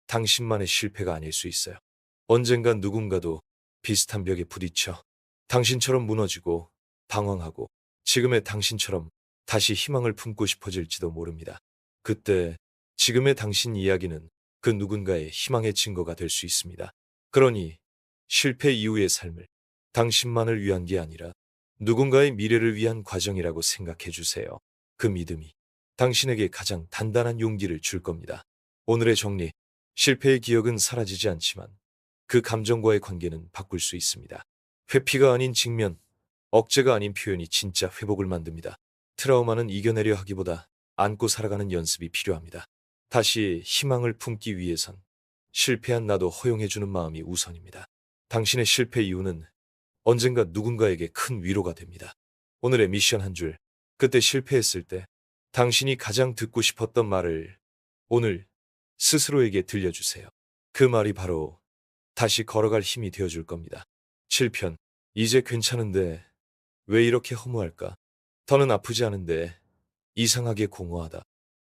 당신만의 실패가 아닐 수 있어요. 언젠간 누군가도 비슷한 벽에 부딪혀 당신처럼 무너지고 방황하고 지금의 당신처럼 다시 희망을 품고 싶어질지도 모릅니다. 그때 지금의 당신 이야기는 그 누군가의 희망의 증거가 될 수 있습니다. 그러니 실패 이후의 삶을 당신만을 위한 게 아니라 누군가의 미래를 위한 과정이라고 생각해 주세요. 그 믿음이 당신에게 가장 단단한 용기를 줄 겁니다. 오늘의 정리. 실패의 기억은 사라지지 않지만 그 감정과의 관계는 바꿀 수 있습니다. 회피가 아닌 직면, 억제가 아닌 표현이 진짜 회복을 만듭니다. 트라우마는 이겨내려 하기보다 안고 살아가는 연습이 필요합니다. 다시 희망을 품기 위해선 실패한 나도 허용해주는 마음이 우선입니다. 당신의 실패 이유는 언젠가 누군가에게 큰 위로가 됩니다. 오늘의 미션 한 줄. 그때 실패했을 때 당신이 가장 듣고 싶었던 말을 오늘 스스로에게 들려주세요. 그 말이 바로 다시 걸어갈 힘이 되어줄 겁니다. 7편. 이제 괜찮은데 왜 이렇게 허무할까? 더는 아프지 않은데 이상하게 공허하다.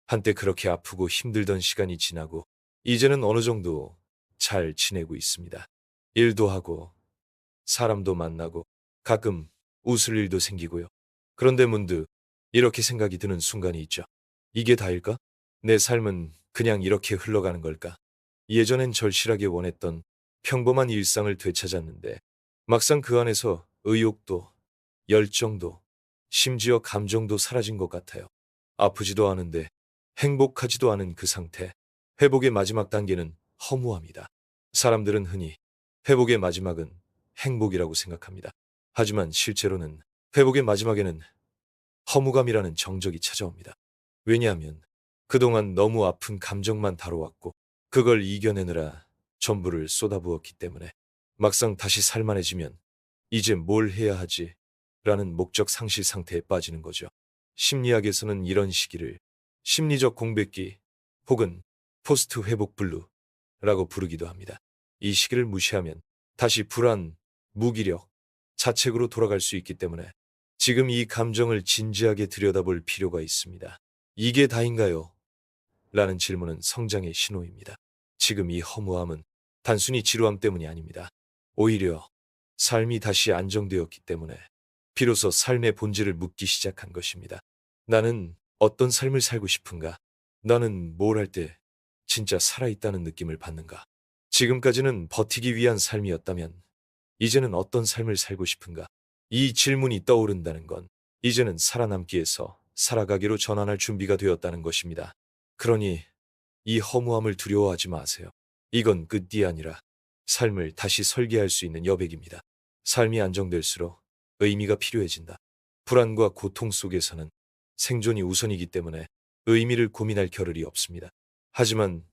한때 그렇게 아프고 힘들던 시간이 지나고 이제는 어느 정도 잘 지내고 있습니다. 일도 하고 사람도 만나고 가끔 웃을 일도 생기고요. 그런데 문득 이렇게 생각이 드는 순간이 있죠. 이게 다일까? 내 삶은 그냥 이렇게 흘러가는 걸까? 예전엔 절실하게 원했던 평범한 일상을 되찾았는데 막상 그 안에서 의욕도 열정도 심지어 감정도 사라진 것 같아요. 아프지도 않은데 행복하지도 않은 그 상태. 회복의 마지막 단계는 허무함이다. 사람들은 흔히 회복의 마지막은 행복이라고 생각합니다. 하지만 실제로는 회복의 마지막에는 허무감이라는 정적이 찾아옵니다. 왜냐하면 그동안 너무 아픈 감정만 다뤄왔고 그걸 이겨내느라 전부를 쏟아부었기 때문에 막상 다시 살만해지면 이제 뭘 해야 하지? 라는 목적 상실 상태에 빠지는 거죠. 심리학에서는 이런 시기를 심리적 공백기 혹은 포스트 회복 블루라고 부르기도 합니다. 이 시기를 무시하면 다시 불안, 무기력, 자책으로 돌아갈 수 있기 때문에 지금 이 감정을 진지하게 들여다볼 필요가 있습니다. 이게 다인가요? 라는 질문은 성장의 신호입니다. 지금 이 허무함은 단순히 지루함 때문이 아닙니다. 오히려 삶이 다시 안정되었기 때문에 비로소 삶의 본질을 묻기 시작한 것입니다. 나는 어떤 삶을 살고 싶은가? 나는 뭘 할 때 진짜 살아있다는 느낌을 받는가? 지금까지는 버티기 위한 삶이었다면 이제는 어떤 삶을 살고 싶은가? 이 질문이 떠오른다는 건 이제는 살아남기에서 살아가기로 전환할 준비가 되었다는 것입니다. 그러니 이 허무함을 두려워하지 마세요. 이건 끝이 아니라 삶을 다시 설계할 수 있는 여백입니다. 삶이 안정될수록 의미가 필요해진다. 불안과 고통 속에서는 생존이 우선이기 때문에 의미를 고민할 겨를이 없습니다. 하지만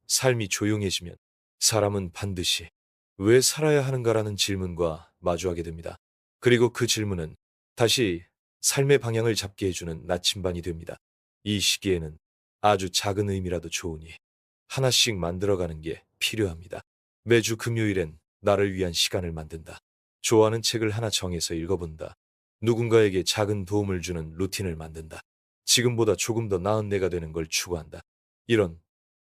삶이 조용해지면 사람은 반드시 왜 살아야 하는가라는 질문과 마주하게 됩니다. 그리고 그 질문은 다시 삶의 방향을 잡게 해주는 나침반이 됩니다. 이 시기에는 아주 작은 의미라도 좋으니 하나씩 만들어가는 게 필요합니다. 매주 금요일엔 나를 위한 시간을 만든다. 좋아하는 책을 하나 정해서 읽어본다. 누군가에게 작은 도움을 주는 루틴을 만든다. 지금보다 조금 더 나은 내가 되는 걸 추구한다. 이런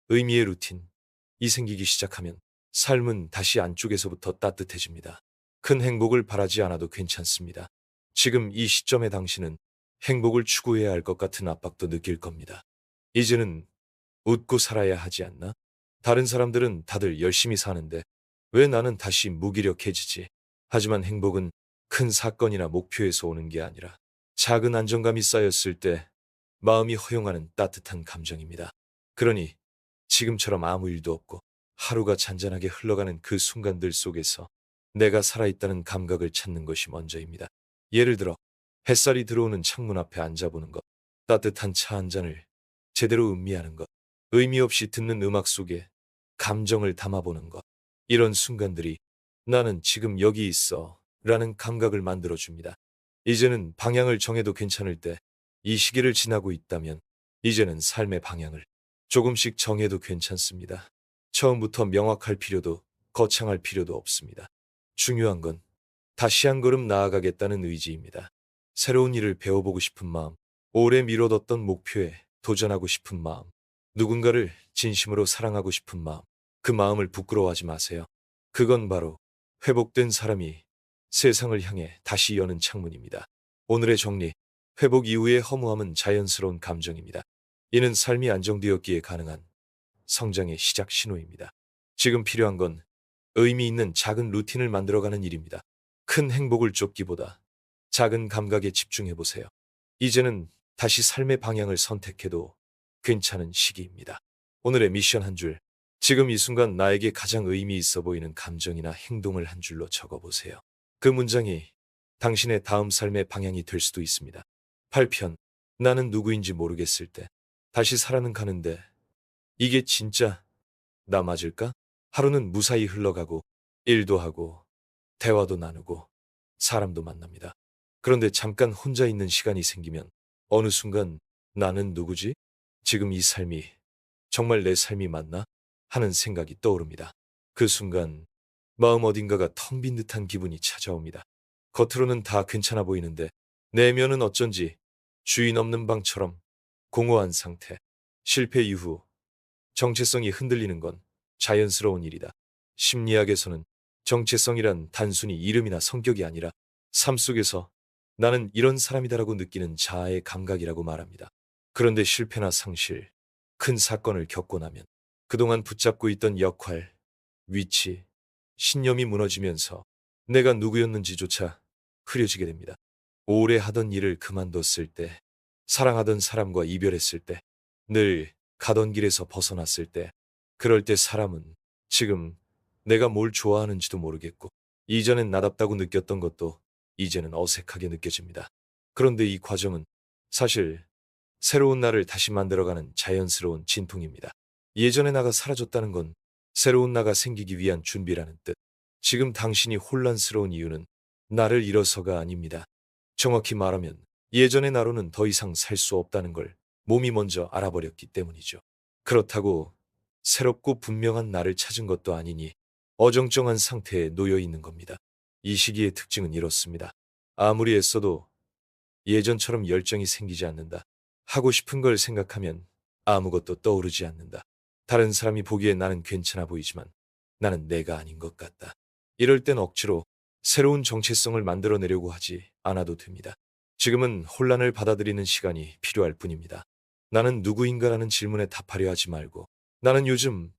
의미의 루틴이 생기기 시작하면 삶은 다시 안쪽에서부터 따뜻해집니다. 큰 행복을 바라지 않아도 괜찮습니다. 지금 이 시점에 당신은 행복을 추구해야 할 것 같은 압박도 느낄 겁니다. 이제는 웃고 살아야 하지 않나? 다른 사람들은 다들 열심히 사는데 왜 나는 다시 무기력해지지? 하지만 행복은 큰 사건이나 목표에서 오는 게 아니라 작은 안정감이 쌓였을 때 마음이 허용하는 따뜻한 감정입니다. 그러니 지금처럼 아무 일도 없고 하루가 잔잔하게 흘러가는 그 순간들 속에서 내가 살아있다는 감각을 찾는 것이 먼저입니다. 예를 들어 햇살이 들어오는 창문 앞에 앉아보는 것, 따뜻한 차 한 잔을 제대로 음미하는 것, 의미 없이 듣는 음악 속에 감정을 담아보는 것. 이런 순간들이 나는 지금 여기 있어 라는 감각을 만들어줍니다. 이제는 방향을 정해도 괜찮을 때, 이 시기를 지나고 있다면 이제는 삶의 방향을 조금씩 정해도 괜찮습니다. 처음부터 명확할 필요도 거창할 필요도 없습니다. 중요한 건 다시 한 걸음 나아가겠다는 의지입니다. 새로운 일을 배워보고 싶은 마음, 오래 미뤄뒀던 목표에 도전하고 싶은 마음, 누군가를 진심으로 사랑하고 싶은 마음, 그 마음을 부끄러워하지 마세요. 그건 바로 회복된 사람이 세상을 향해 다시 여는 창문입니다. 오늘의 정리, 회복 이후의 허무함은 자연스러운 감정입니다. 이는 삶이 안정되었기에 가능한 성장의 시작 신호입니다. 지금 필요한 건 의미 있는 작은 루틴을 만들어가는 일입니다. 큰 행복을 쫓기보다 작은 감각에 집중해보세요. 이제는 다시 삶의 방향을 선택해도 괜찮은 시기입니다. 오늘의 미션 한 줄, 지금 이 순간 나에게 가장 의미 있어 보이는 감정이나 행동을 한 줄로 적어보세요. 그 문장이 당신의 다음 삶의 방향이 될 수도 있습니다. 8편, 나는 누구인지 모르겠을 때, 다시 살아는 가는데, 이게 진짜 나 맞을까? 하루는 무사히 흘러가고, 일도 하고, 대화도 나누고, 사람도 만납니다. 그런데 잠깐 혼자 있는 시간이 생기면, 어느 순간 나는 누구지? 지금 이 삶이 정말 내 삶이 맞나? 하는 생각이 떠오릅니다. 그 순간 마음 어딘가가 텅 빈 듯한 기분이 찾아옵니다. 겉으로는 다 괜찮아 보이는데 내면은 어쩐지 주인 없는 방처럼 공허한 상태. 실패 이후 정체성이 흔들리는 건 자연스러운 일이다. 심리학에서는 정체성이란 단순히 이름이나 성격이 아니라 삶 속에서 나는 이런 사람이다라고 느끼는 자아의 감각이라고 말합니다. 그런데 실패나 상실, 큰 사건을 겪고 나면 그동안 붙잡고 있던 역할, 위치, 신념이 무너지면서 내가 누구였는지조차 흐려지게 됩니다. 오래 하던 일을 그만뒀을 때, 사랑하던 사람과 이별했을 때, 늘 가던 길에서 벗어났을 때, 그럴 때 사람은 지금 내가 뭘 좋아하는지도 모르겠고, 이전엔 나답다고 느꼈던 것도 이제는 어색하게 느껴집니다. 그런데 이 과정은 사실 새로운 나를 다시 만들어가는 자연스러운 진통입니다. 예전의 나가 사라졌다는 건 새로운 나가 생기기 위한 준비라는 뜻. 지금 당신이 혼란스러운 이유는 나를 잃어서가 아닙니다. 정확히 말하면 예전의 나로는 더 이상 살 수 없다는 걸 몸이 먼저 알아버렸기 때문이죠. 그렇다고 새롭고 분명한 나를 찾은 것도 아니니 어정쩡한 상태에 놓여 있는 겁니다. 이 시기의 특징은 이렇습니다. 아무리 애써도 예전처럼 열정이 생기지 않는다. 하고 싶은 걸 생각하면 아무것도 떠오르지 않는다. 다른 사람이 보기에 나는 괜찮아 보이지만 나는 내가 아닌 것 같다. 이럴 땐 억지로 새로운 정체성을 만들어내려고 하지 않아도 됩니다. 지금은 혼란을 받아들이는 시간이 필요할 뿐입니다. 나는 누구인가라는 질문에 답하려 하지 말고 나는 요즘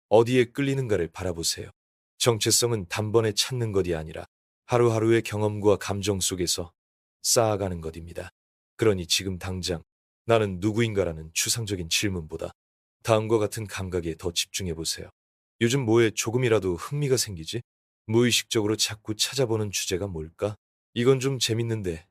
어디에 끌리는가를 바라보세요. 정체성은 단번에 찾는 것이 아니라 하루하루의 경험과 감정 속에서 쌓아가는 것입니다. 그러니 지금 당장 나는 누구인가라는 추상적인 질문보다 다음과 같은 감각에 더 집중해 보세요. 요즘 뭐에 조금이라도 흥미가 생기지? 무의식적으로 자꾸 찾아보는 주제가 뭘까? 이건 좀 재밌는데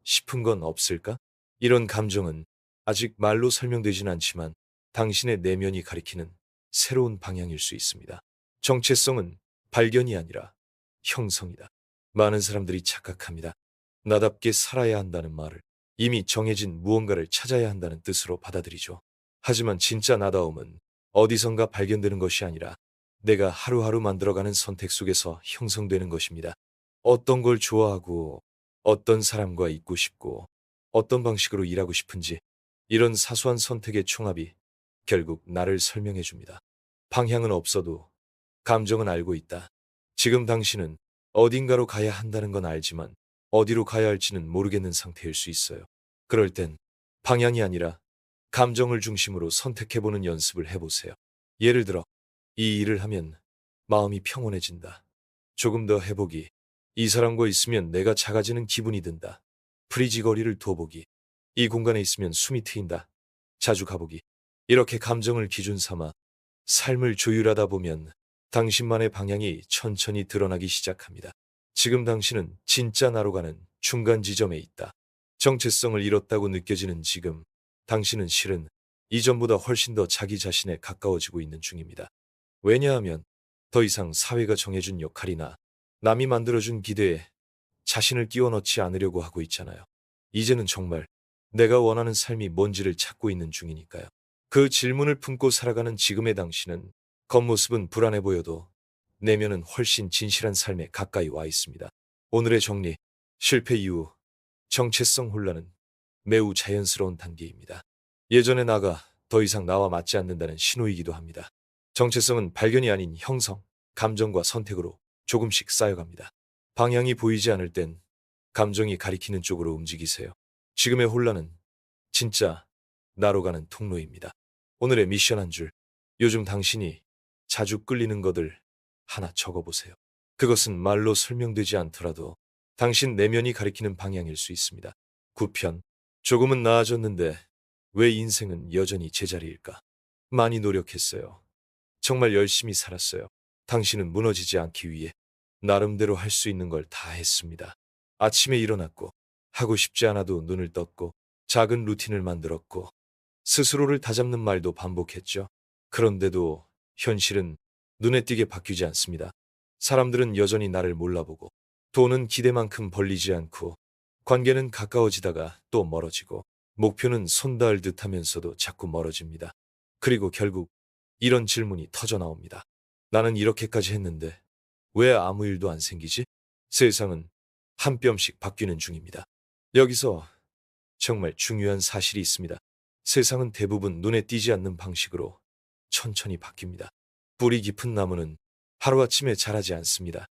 싶은 건 없을까? 이런 감정은 아직 말로 설명되진 않지만 당신의 내면이 가리키는 새로운 방향일 수 있습니다. 정체성은 발견이 아니라 형성이다. 많은 사람들이 착각합니다. 나답게 살아야 한다는 말을 이미 정해진 무언가를 찾아야 한다는 뜻으로 받아들이죠. 하지만 진짜 나다움은 어디선가 발견되는 것이 아니라 내가 하루하루 만들어가는 선택 속에서 형성되는 것입니다. 어떤 걸 좋아하고 어떤 사람과 있고 싶고 어떤 방식으로 일하고 싶은지 이런 사소한 선택의 총합이 결국 나를 설명해 줍니다. 방향은 없어도 감정은 알고 있다. 지금 당신은 어딘가로 가야 한다는 건 알지만 어디로 가야 할지는 모르겠는 상태일 수 있어요. 그럴 땐 방향이 아니라 감정을 중심으로 선택해보는 연습을 해보세요. 예를 들어, 이 일을 하면 마음이 평온해진다. 조금 더 해보기. 이 사람과 있으면 내가 작아지는 기분이 든다. 프리지 거리를 둬보기. 이 공간에 있으면 숨이 트인다. 자주 가보기. 이렇게 감정을 기준 삼아 삶을 조율하다 보면 당신만의 방향이 천천히 드러나기 시작합니다. 지금 당신은 진짜 나로 가는 중간 지점에 있다. 정체성을 잃었다고 느껴지는 지금, 당신은 실은 이전보다 훨씬 더 자기 자신에 가까워지고 있는 중입니다. 왜냐하면 더 이상 사회가 정해준 역할이나 남이 만들어준 기대에 자신을 끼워 넣지 않으려고 하고 있잖아요. 이제는 정말 내가 원하는 삶이 뭔지를 찾고 있는 중이니까요. 그 질문을 품고 살아가는 지금의 당신은 겉모습은 불안해 보여도 내면은 훨씬 진실한 삶에 가까이 와 있습니다. 오늘의 정리, 실패 이후 정체성 혼란은 매우 자연스러운 단계입니다. 예전에 나가 더 이상 나와 맞지 않는다는 신호이기도 합니다. 정체성은 발견이 아닌 형성, 감정과 선택으로 조금씩 쌓여갑니다. 방향이 보이지 않을 땐 감정이 가리키는 쪽으로 움직이세요. 지금의 혼란은 진짜 나로 가는 통로입니다. 오늘의 미션 한 줄. 요즘 당신이 자주 끌리는 것들 하나 적어보세요. 그것은 말로 설명되지 않더라도 당신 내면이 가리키는 방향일 수 있습니다. 9편. 조금은 나아졌는데 왜 인생은 여전히 제자리일까? 많이 노력했어요. 정말 열심히 살았어요. 당신은 무너지지 않기 위해 나름대로 할 수 있는 걸 다 했습니다. 아침에 일어났고 하고 싶지 않아도 눈을 떴고 작은 루틴을 만들었고 스스로를 다잡는 말도 반복했죠. 그런데도 현실은 눈에 띄게 바뀌지 않습니다. 사람들은 여전히 나를 몰라보고 돈은 기대만큼 벌리지 않고 관계는 가까워지다가 또 멀어지고 목표는 손 닿을 듯 하면서도 자꾸 멀어집니다. 그리고 결국 이런 질문이 터져 나옵니다. 나는 이렇게까지 했는데 왜 아무 일도 안 생기지? 세상은 한 뼘씩 바뀌는 중입니다. 여기서 정말 중요한 사실이 있습니다. 세상은 대부분 눈에 띄지 않는 방식으로 천천히 바뀝니다. 뿌리 깊은 나무는 하루아침에 자라지 않습니다.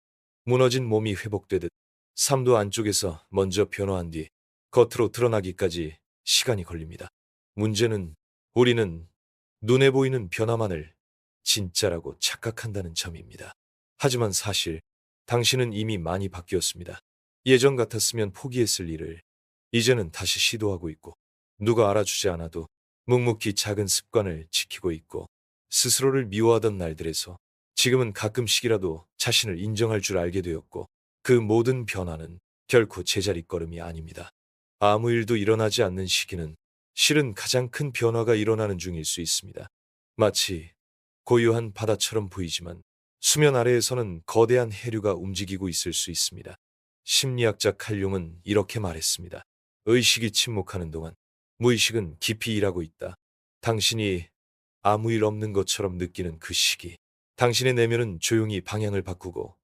무너진 몸이 회복되듯 삶도 안쪽에서 먼저 변화한 뒤 겉으로 드러나기까지 시간이 걸립니다. 문제는 우리는 눈에 보이는 변화만을 진짜라고 착각한다는 점입니다. 하지만 사실 당신은 이미 많이 바뀌었습니다. 예전 같았으면 포기했을 일을 이제는 다시 시도하고 있고 누가 알아주지 않아도 묵묵히 작은 습관을 지키고 있고 스스로를 미워하던 날들에서 지금은 가끔씩이라도 자신을 인정할 줄 알게 되었고 그 모든 변화는 결코 제자리걸음이 아닙니다. 아무 일도 일어나지 않는 시기는 실은 가장 큰 변화가 일어나는 중일 수 있습니다. 마치 고요한 바다처럼 보이지만 수면 아래에서는 거대한 해류가 움직이고 있을 수 있습니다. 심리학자 칼 융은 이렇게 말했습니다. 의식이 침묵하는 동안 무의식은 깊이 일하고 있다. 당신이 아무 일 없는 것처럼 느끼는 그 시기, 당신의 내면은 조용히 방향을 바꾸고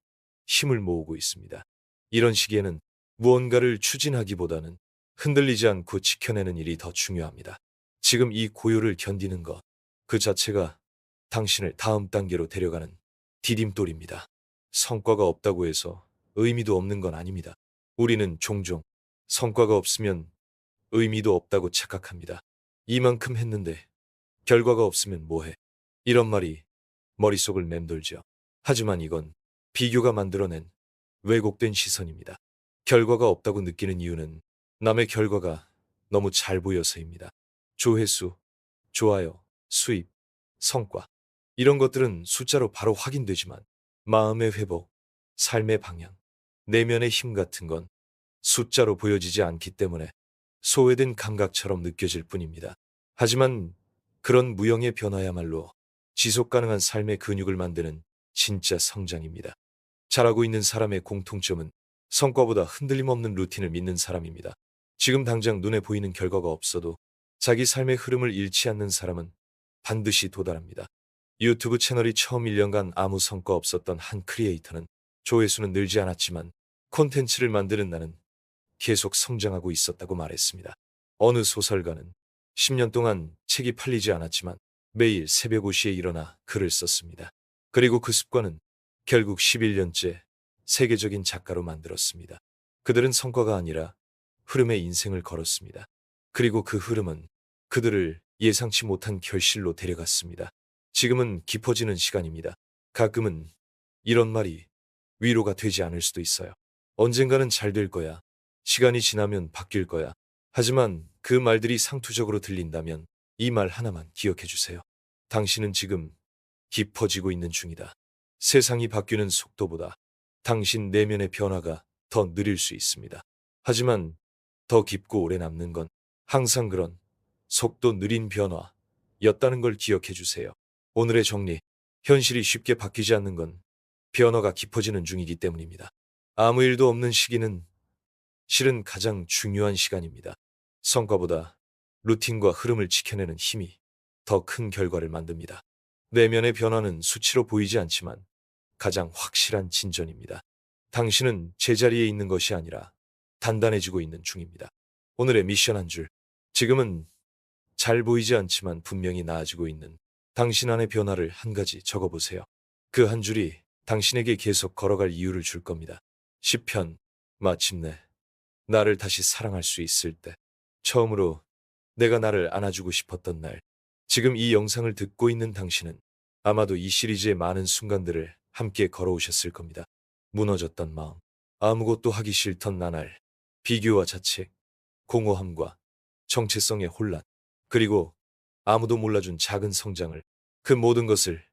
힘을 모으고 있습니다. 이런 시기에는 무언가를 추진하기보다는 흔들리지 않고 지켜내는 일이 더 중요합니다. 지금 이 고요를 견디는 것, 그 자체가 당신을 다음 단계로 데려가는 디딤돌입니다. 성과가 없다고 해서 의미도 없는 건 아닙니다. 우리는 종종 성과가 없으면 의미도 없다고 착각합니다. 이만큼 했는데 결과가 없으면 뭐해? 이런 말이 머릿속을 맴돌죠. 하지만 이건 비교가 만들어낸 왜곡된 시선입니다. 결과가 없다고 느끼는 이유는 남의 결과가 너무 잘 보여서입니다. 조회수, 좋아요, 수입, 성과. 이런 것들은 숫자로 바로 확인되지만 마음의 회복, 삶의 방향, 내면의 힘 같은 건 숫자로 보여지지 않기 때문에 소외된 감각처럼 느껴질 뿐입니다. 하지만 그런 무형의 변화야말로 지속 가능한 삶의 근육을 만드는 진짜 성장입니다. 잘하고 있는 사람의 공통점은 성과보다 흔들림 없는 루틴을 믿는 사람입니다. 지금 당장 눈에 보이는 결과가 없어도 자기 삶의 흐름을 잃지 않는 사람은 반드시 도달합니다. 유튜브 채널이 처음 1년간 아무 성과 없었던 한 크리에이터는 조회수는 늘지 않았지만 콘텐츠를 만드는 나는 계속 성장하고 있었다고 말했습니다. 어느 소설가는 10년 동안 책이 팔리지 않았지만 매일 새벽 5시에 일어나 글을 썼습니다. 그리고 그 습관은 결국 11년째 세계적인 작가로 만들었습니다. 그들은 성과가 아니라 흐름의 인생을 걸었습니다. 그리고 그 흐름은 그들을 예상치 못한 결실로 데려갔습니다. 지금은 깊어지는 시간입니다. 가끔은 이런 말이 위로가 되지 않을 수도 있어요. 언젠가는 잘 될 거야. 시간이 지나면 바뀔 거야. 하지만 그 말들이 상투적으로 들린다면 이 말 하나만 기억해 주세요. 당신은 지금 깊어지고 있는 중이다. 세상이 바뀌는 속도보다 당신 내면의 변화가 더 느릴 수 있습니다. 하지만 더 깊고 오래 남는 건 항상 그런 속도 느린 변화였다는 걸 기억해 주세요. 오늘의 정리, 현실이 쉽게 바뀌지 않는 건 변화가 깊어지는 중이기 때문입니다. 아무 일도 없는 시기는 실은 가장 중요한 시간입니다. 성과보다 루틴과 흐름을 지켜내는 힘이 더 큰 결과를 만듭니다. 내면의 변화는 수치로 보이지 않지만 가장 확실한 진전입니다. 당신은 제자리에 있는 것이 아니라 단단해지고 있는 중입니다. 오늘의 미션 한 줄. 지금은 잘 보이지 않지만 분명히 나아지고 있는 당신 안의 변화를 한 가지 적어보세요. 그 한 줄이 당신에게 계속 걸어갈 이유를 줄 겁니다. 시편, 마침내 나를 다시 사랑할 수 있을 때, 처음으로 내가 나를 안아주고 싶었던 날. 지금 이 영상을 듣고 있는 당신은 아마도 이 시리즈의 많은 순간들을 함께 걸어오셨을 겁니다. 무너졌던 마음, 아무것도 하기 싫던 나날, 비교와 자책, 공허함과 정체성의 혼란, 그리고 아무도 몰라준 작은 성장을, 그 모든 것을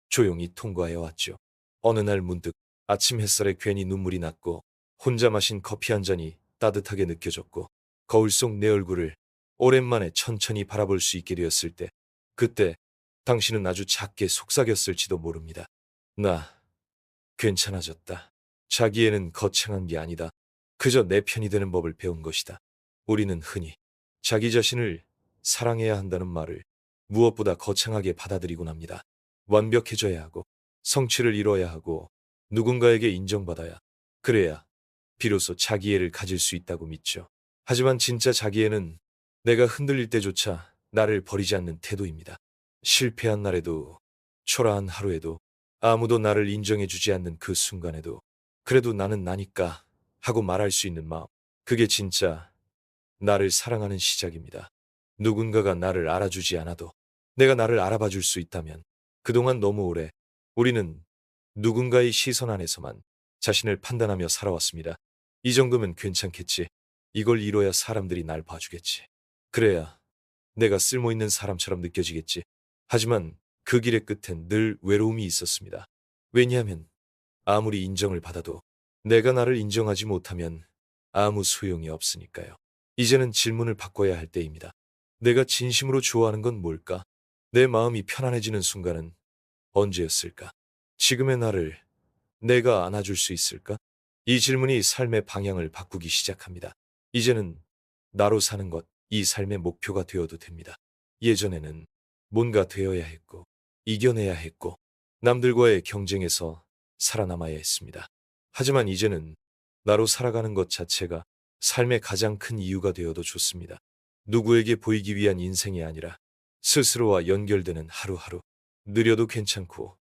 조용히 통과해 왔죠. 어느 날 문득 아침 햇살에 괜히 눈물이 났고 혼자 마신 커피 한 잔이 따뜻하게 느껴졌고 거울 속 내 얼굴을 오랜만에 천천히 바라볼 수 있게 되었을 때, 그때 당신은 아주 작게 속삭였을지도 모릅니다. 나 괜찮아졌다. 자기애는 거창한 게 아니다. 그저 내 편이 되는 법을 배운 것이다. 우리는 흔히 자기 자신을 사랑해야 한다는 말을 무엇보다 거창하게 받아들이곤 합니다. 완벽해져야 하고 성취를 이뤄야 하고 누군가에게 인정받아야, 그래야 비로소 자기애를 가질 수 있다고 믿죠. 하지만 진짜 자기애는 내가 흔들릴 때조차 나를 버리지 않는 태도입니다. 실패한 날에도, 초라한 하루에도, 아무도 나를 인정해주지 않는 그 순간에도 그래도 나는 나니까 하고 말할 수 있는 마음. 그게 진짜 나를 사랑하는 시작입니다. 누군가가 나를 알아주지 않아도 내가 나를 알아봐 줄 수 있다면, 그동안 너무 오래 우리는 누군가의 시선 안에서만 자신을 판단하며 살아왔습니다. 이 정도면 괜찮겠지. 이걸 이뤄야 사람들이 날 봐주겠지. 그래야 내가 쓸모있는 사람처럼 느껴지겠지. 하지만 그 길의 끝엔 늘 외로움이 있었습니다. 왜냐하면 아무리 인정을 받아도 내가 나를 인정하지 못하면 아무 소용이 없으니까요. 이제는 질문을 바꿔야 할 때입니다. 내가 진심으로 좋아하는 건 뭘까? 내 마음이 편안해지는 순간은 언제였을까? 지금의 나를 내가 안아줄 수 있을까? 이 질문이 삶의 방향을 바꾸기 시작합니다. 이제는 나로 사는 것, 이 삶의 목표가 되어도 됩니다. 예전에는 뭔가 되어야 했고, 이겨내야 했고, 남들과의 경쟁에서 살아남아야 했습니다. 하지만 이제는 나로 살아가는 것 자체가 삶의 가장 큰 이유가 되어도 좋습니다. 누구에게 보이기 위한 인생이 아니라 스스로와 연결되는 하루하루. 느려도 괜찮고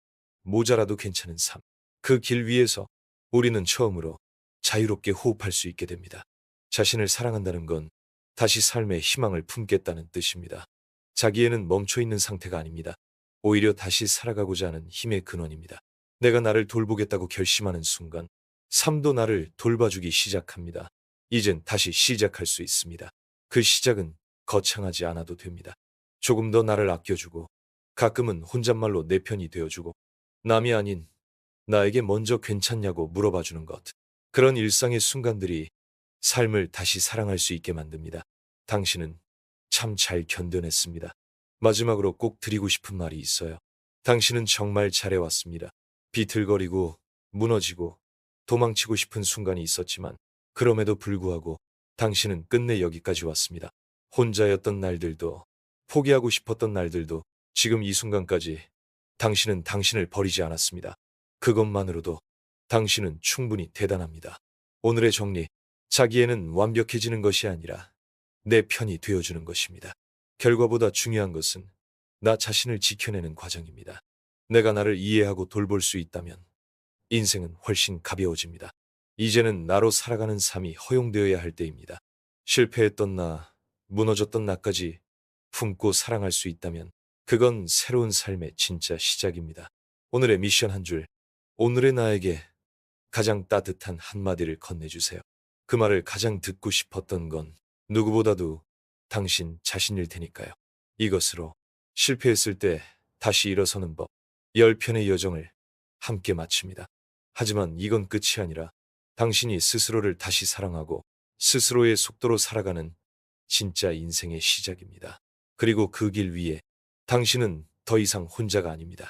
모자라도 괜찮은 삶. 그 길 위에서 우리는 처음으로 자유롭게 호흡할 수 있게 됩니다. 자신을 사랑한다는 건 다시 삶의 희망을 품겠다는 뜻입니다. 자기애는 멈춰있는 상태가 아닙니다. 오히려 다시 살아가고자 하는 힘의 근원입니다. 내가 나를 돌보겠다고 결심하는 순간 삶도 나를 돌봐주기 시작합니다. 이젠 다시 시작할 수 있습니다. 그 시작은 거창하지 않아도 됩니다. 조금 더 나를 아껴주고, 가끔은 혼잣말로 내 편이 되어주고, 남이 아닌 나에게 먼저 괜찮냐고 물어봐주는 것. 그런 일상의 순간들이 삶을 다시 사랑할 수 있게 만듭니다. 당신은 참 잘 견뎌냈습니다. 마지막으로 꼭 드리고 싶은 말이 있어요. 당신은 정말 잘해왔습니다. 비틀거리고 무너지고 도망치고 싶은 순간이 있었지만 그럼에도 불구하고 당신은 끝내 여기까지 왔습니다. 혼자였던 날들도 포기하고 싶었던 날들도 지금 이 순간까지 당신은 당신을 버리지 않았습니다. 그것만으로도 당신은 충분히 대단합니다. 오늘의 정리, 자기에는 완벽해지는 것이 아니라 내 편이 되어주는 것입니다. 결과보다 중요한 것은 나 자신을 지켜내는 과정입니다. 내가 나를 이해하고 돌볼 수 있다면 인생은 훨씬 가벼워집니다. 이제는 나로 살아가는 삶이 허용되어야 할 때입니다. 실패했던 나, 무너졌던 나까지 품고 사랑할 수 있다면 그건 새로운 삶의 진짜 시작입니다. 오늘의 미션 한 줄, 오늘의 나에게 가장 따뜻한 한마디를 건네주세요. 그 말을 가장 듣고 싶었던 건 누구보다도 당신 자신일 테니까요. 이것으로 실패했을 때 다시 일어서는 법, 10편의 여정을 함께 마칩니다. 하지만 이건 끝이 아니라 당신이 스스로를 다시 사랑하고 스스로의 속도로 살아가는 진짜 인생의 시작입니다. 그리고 그 길 위에 당신은 더 이상 혼자가 아닙니다.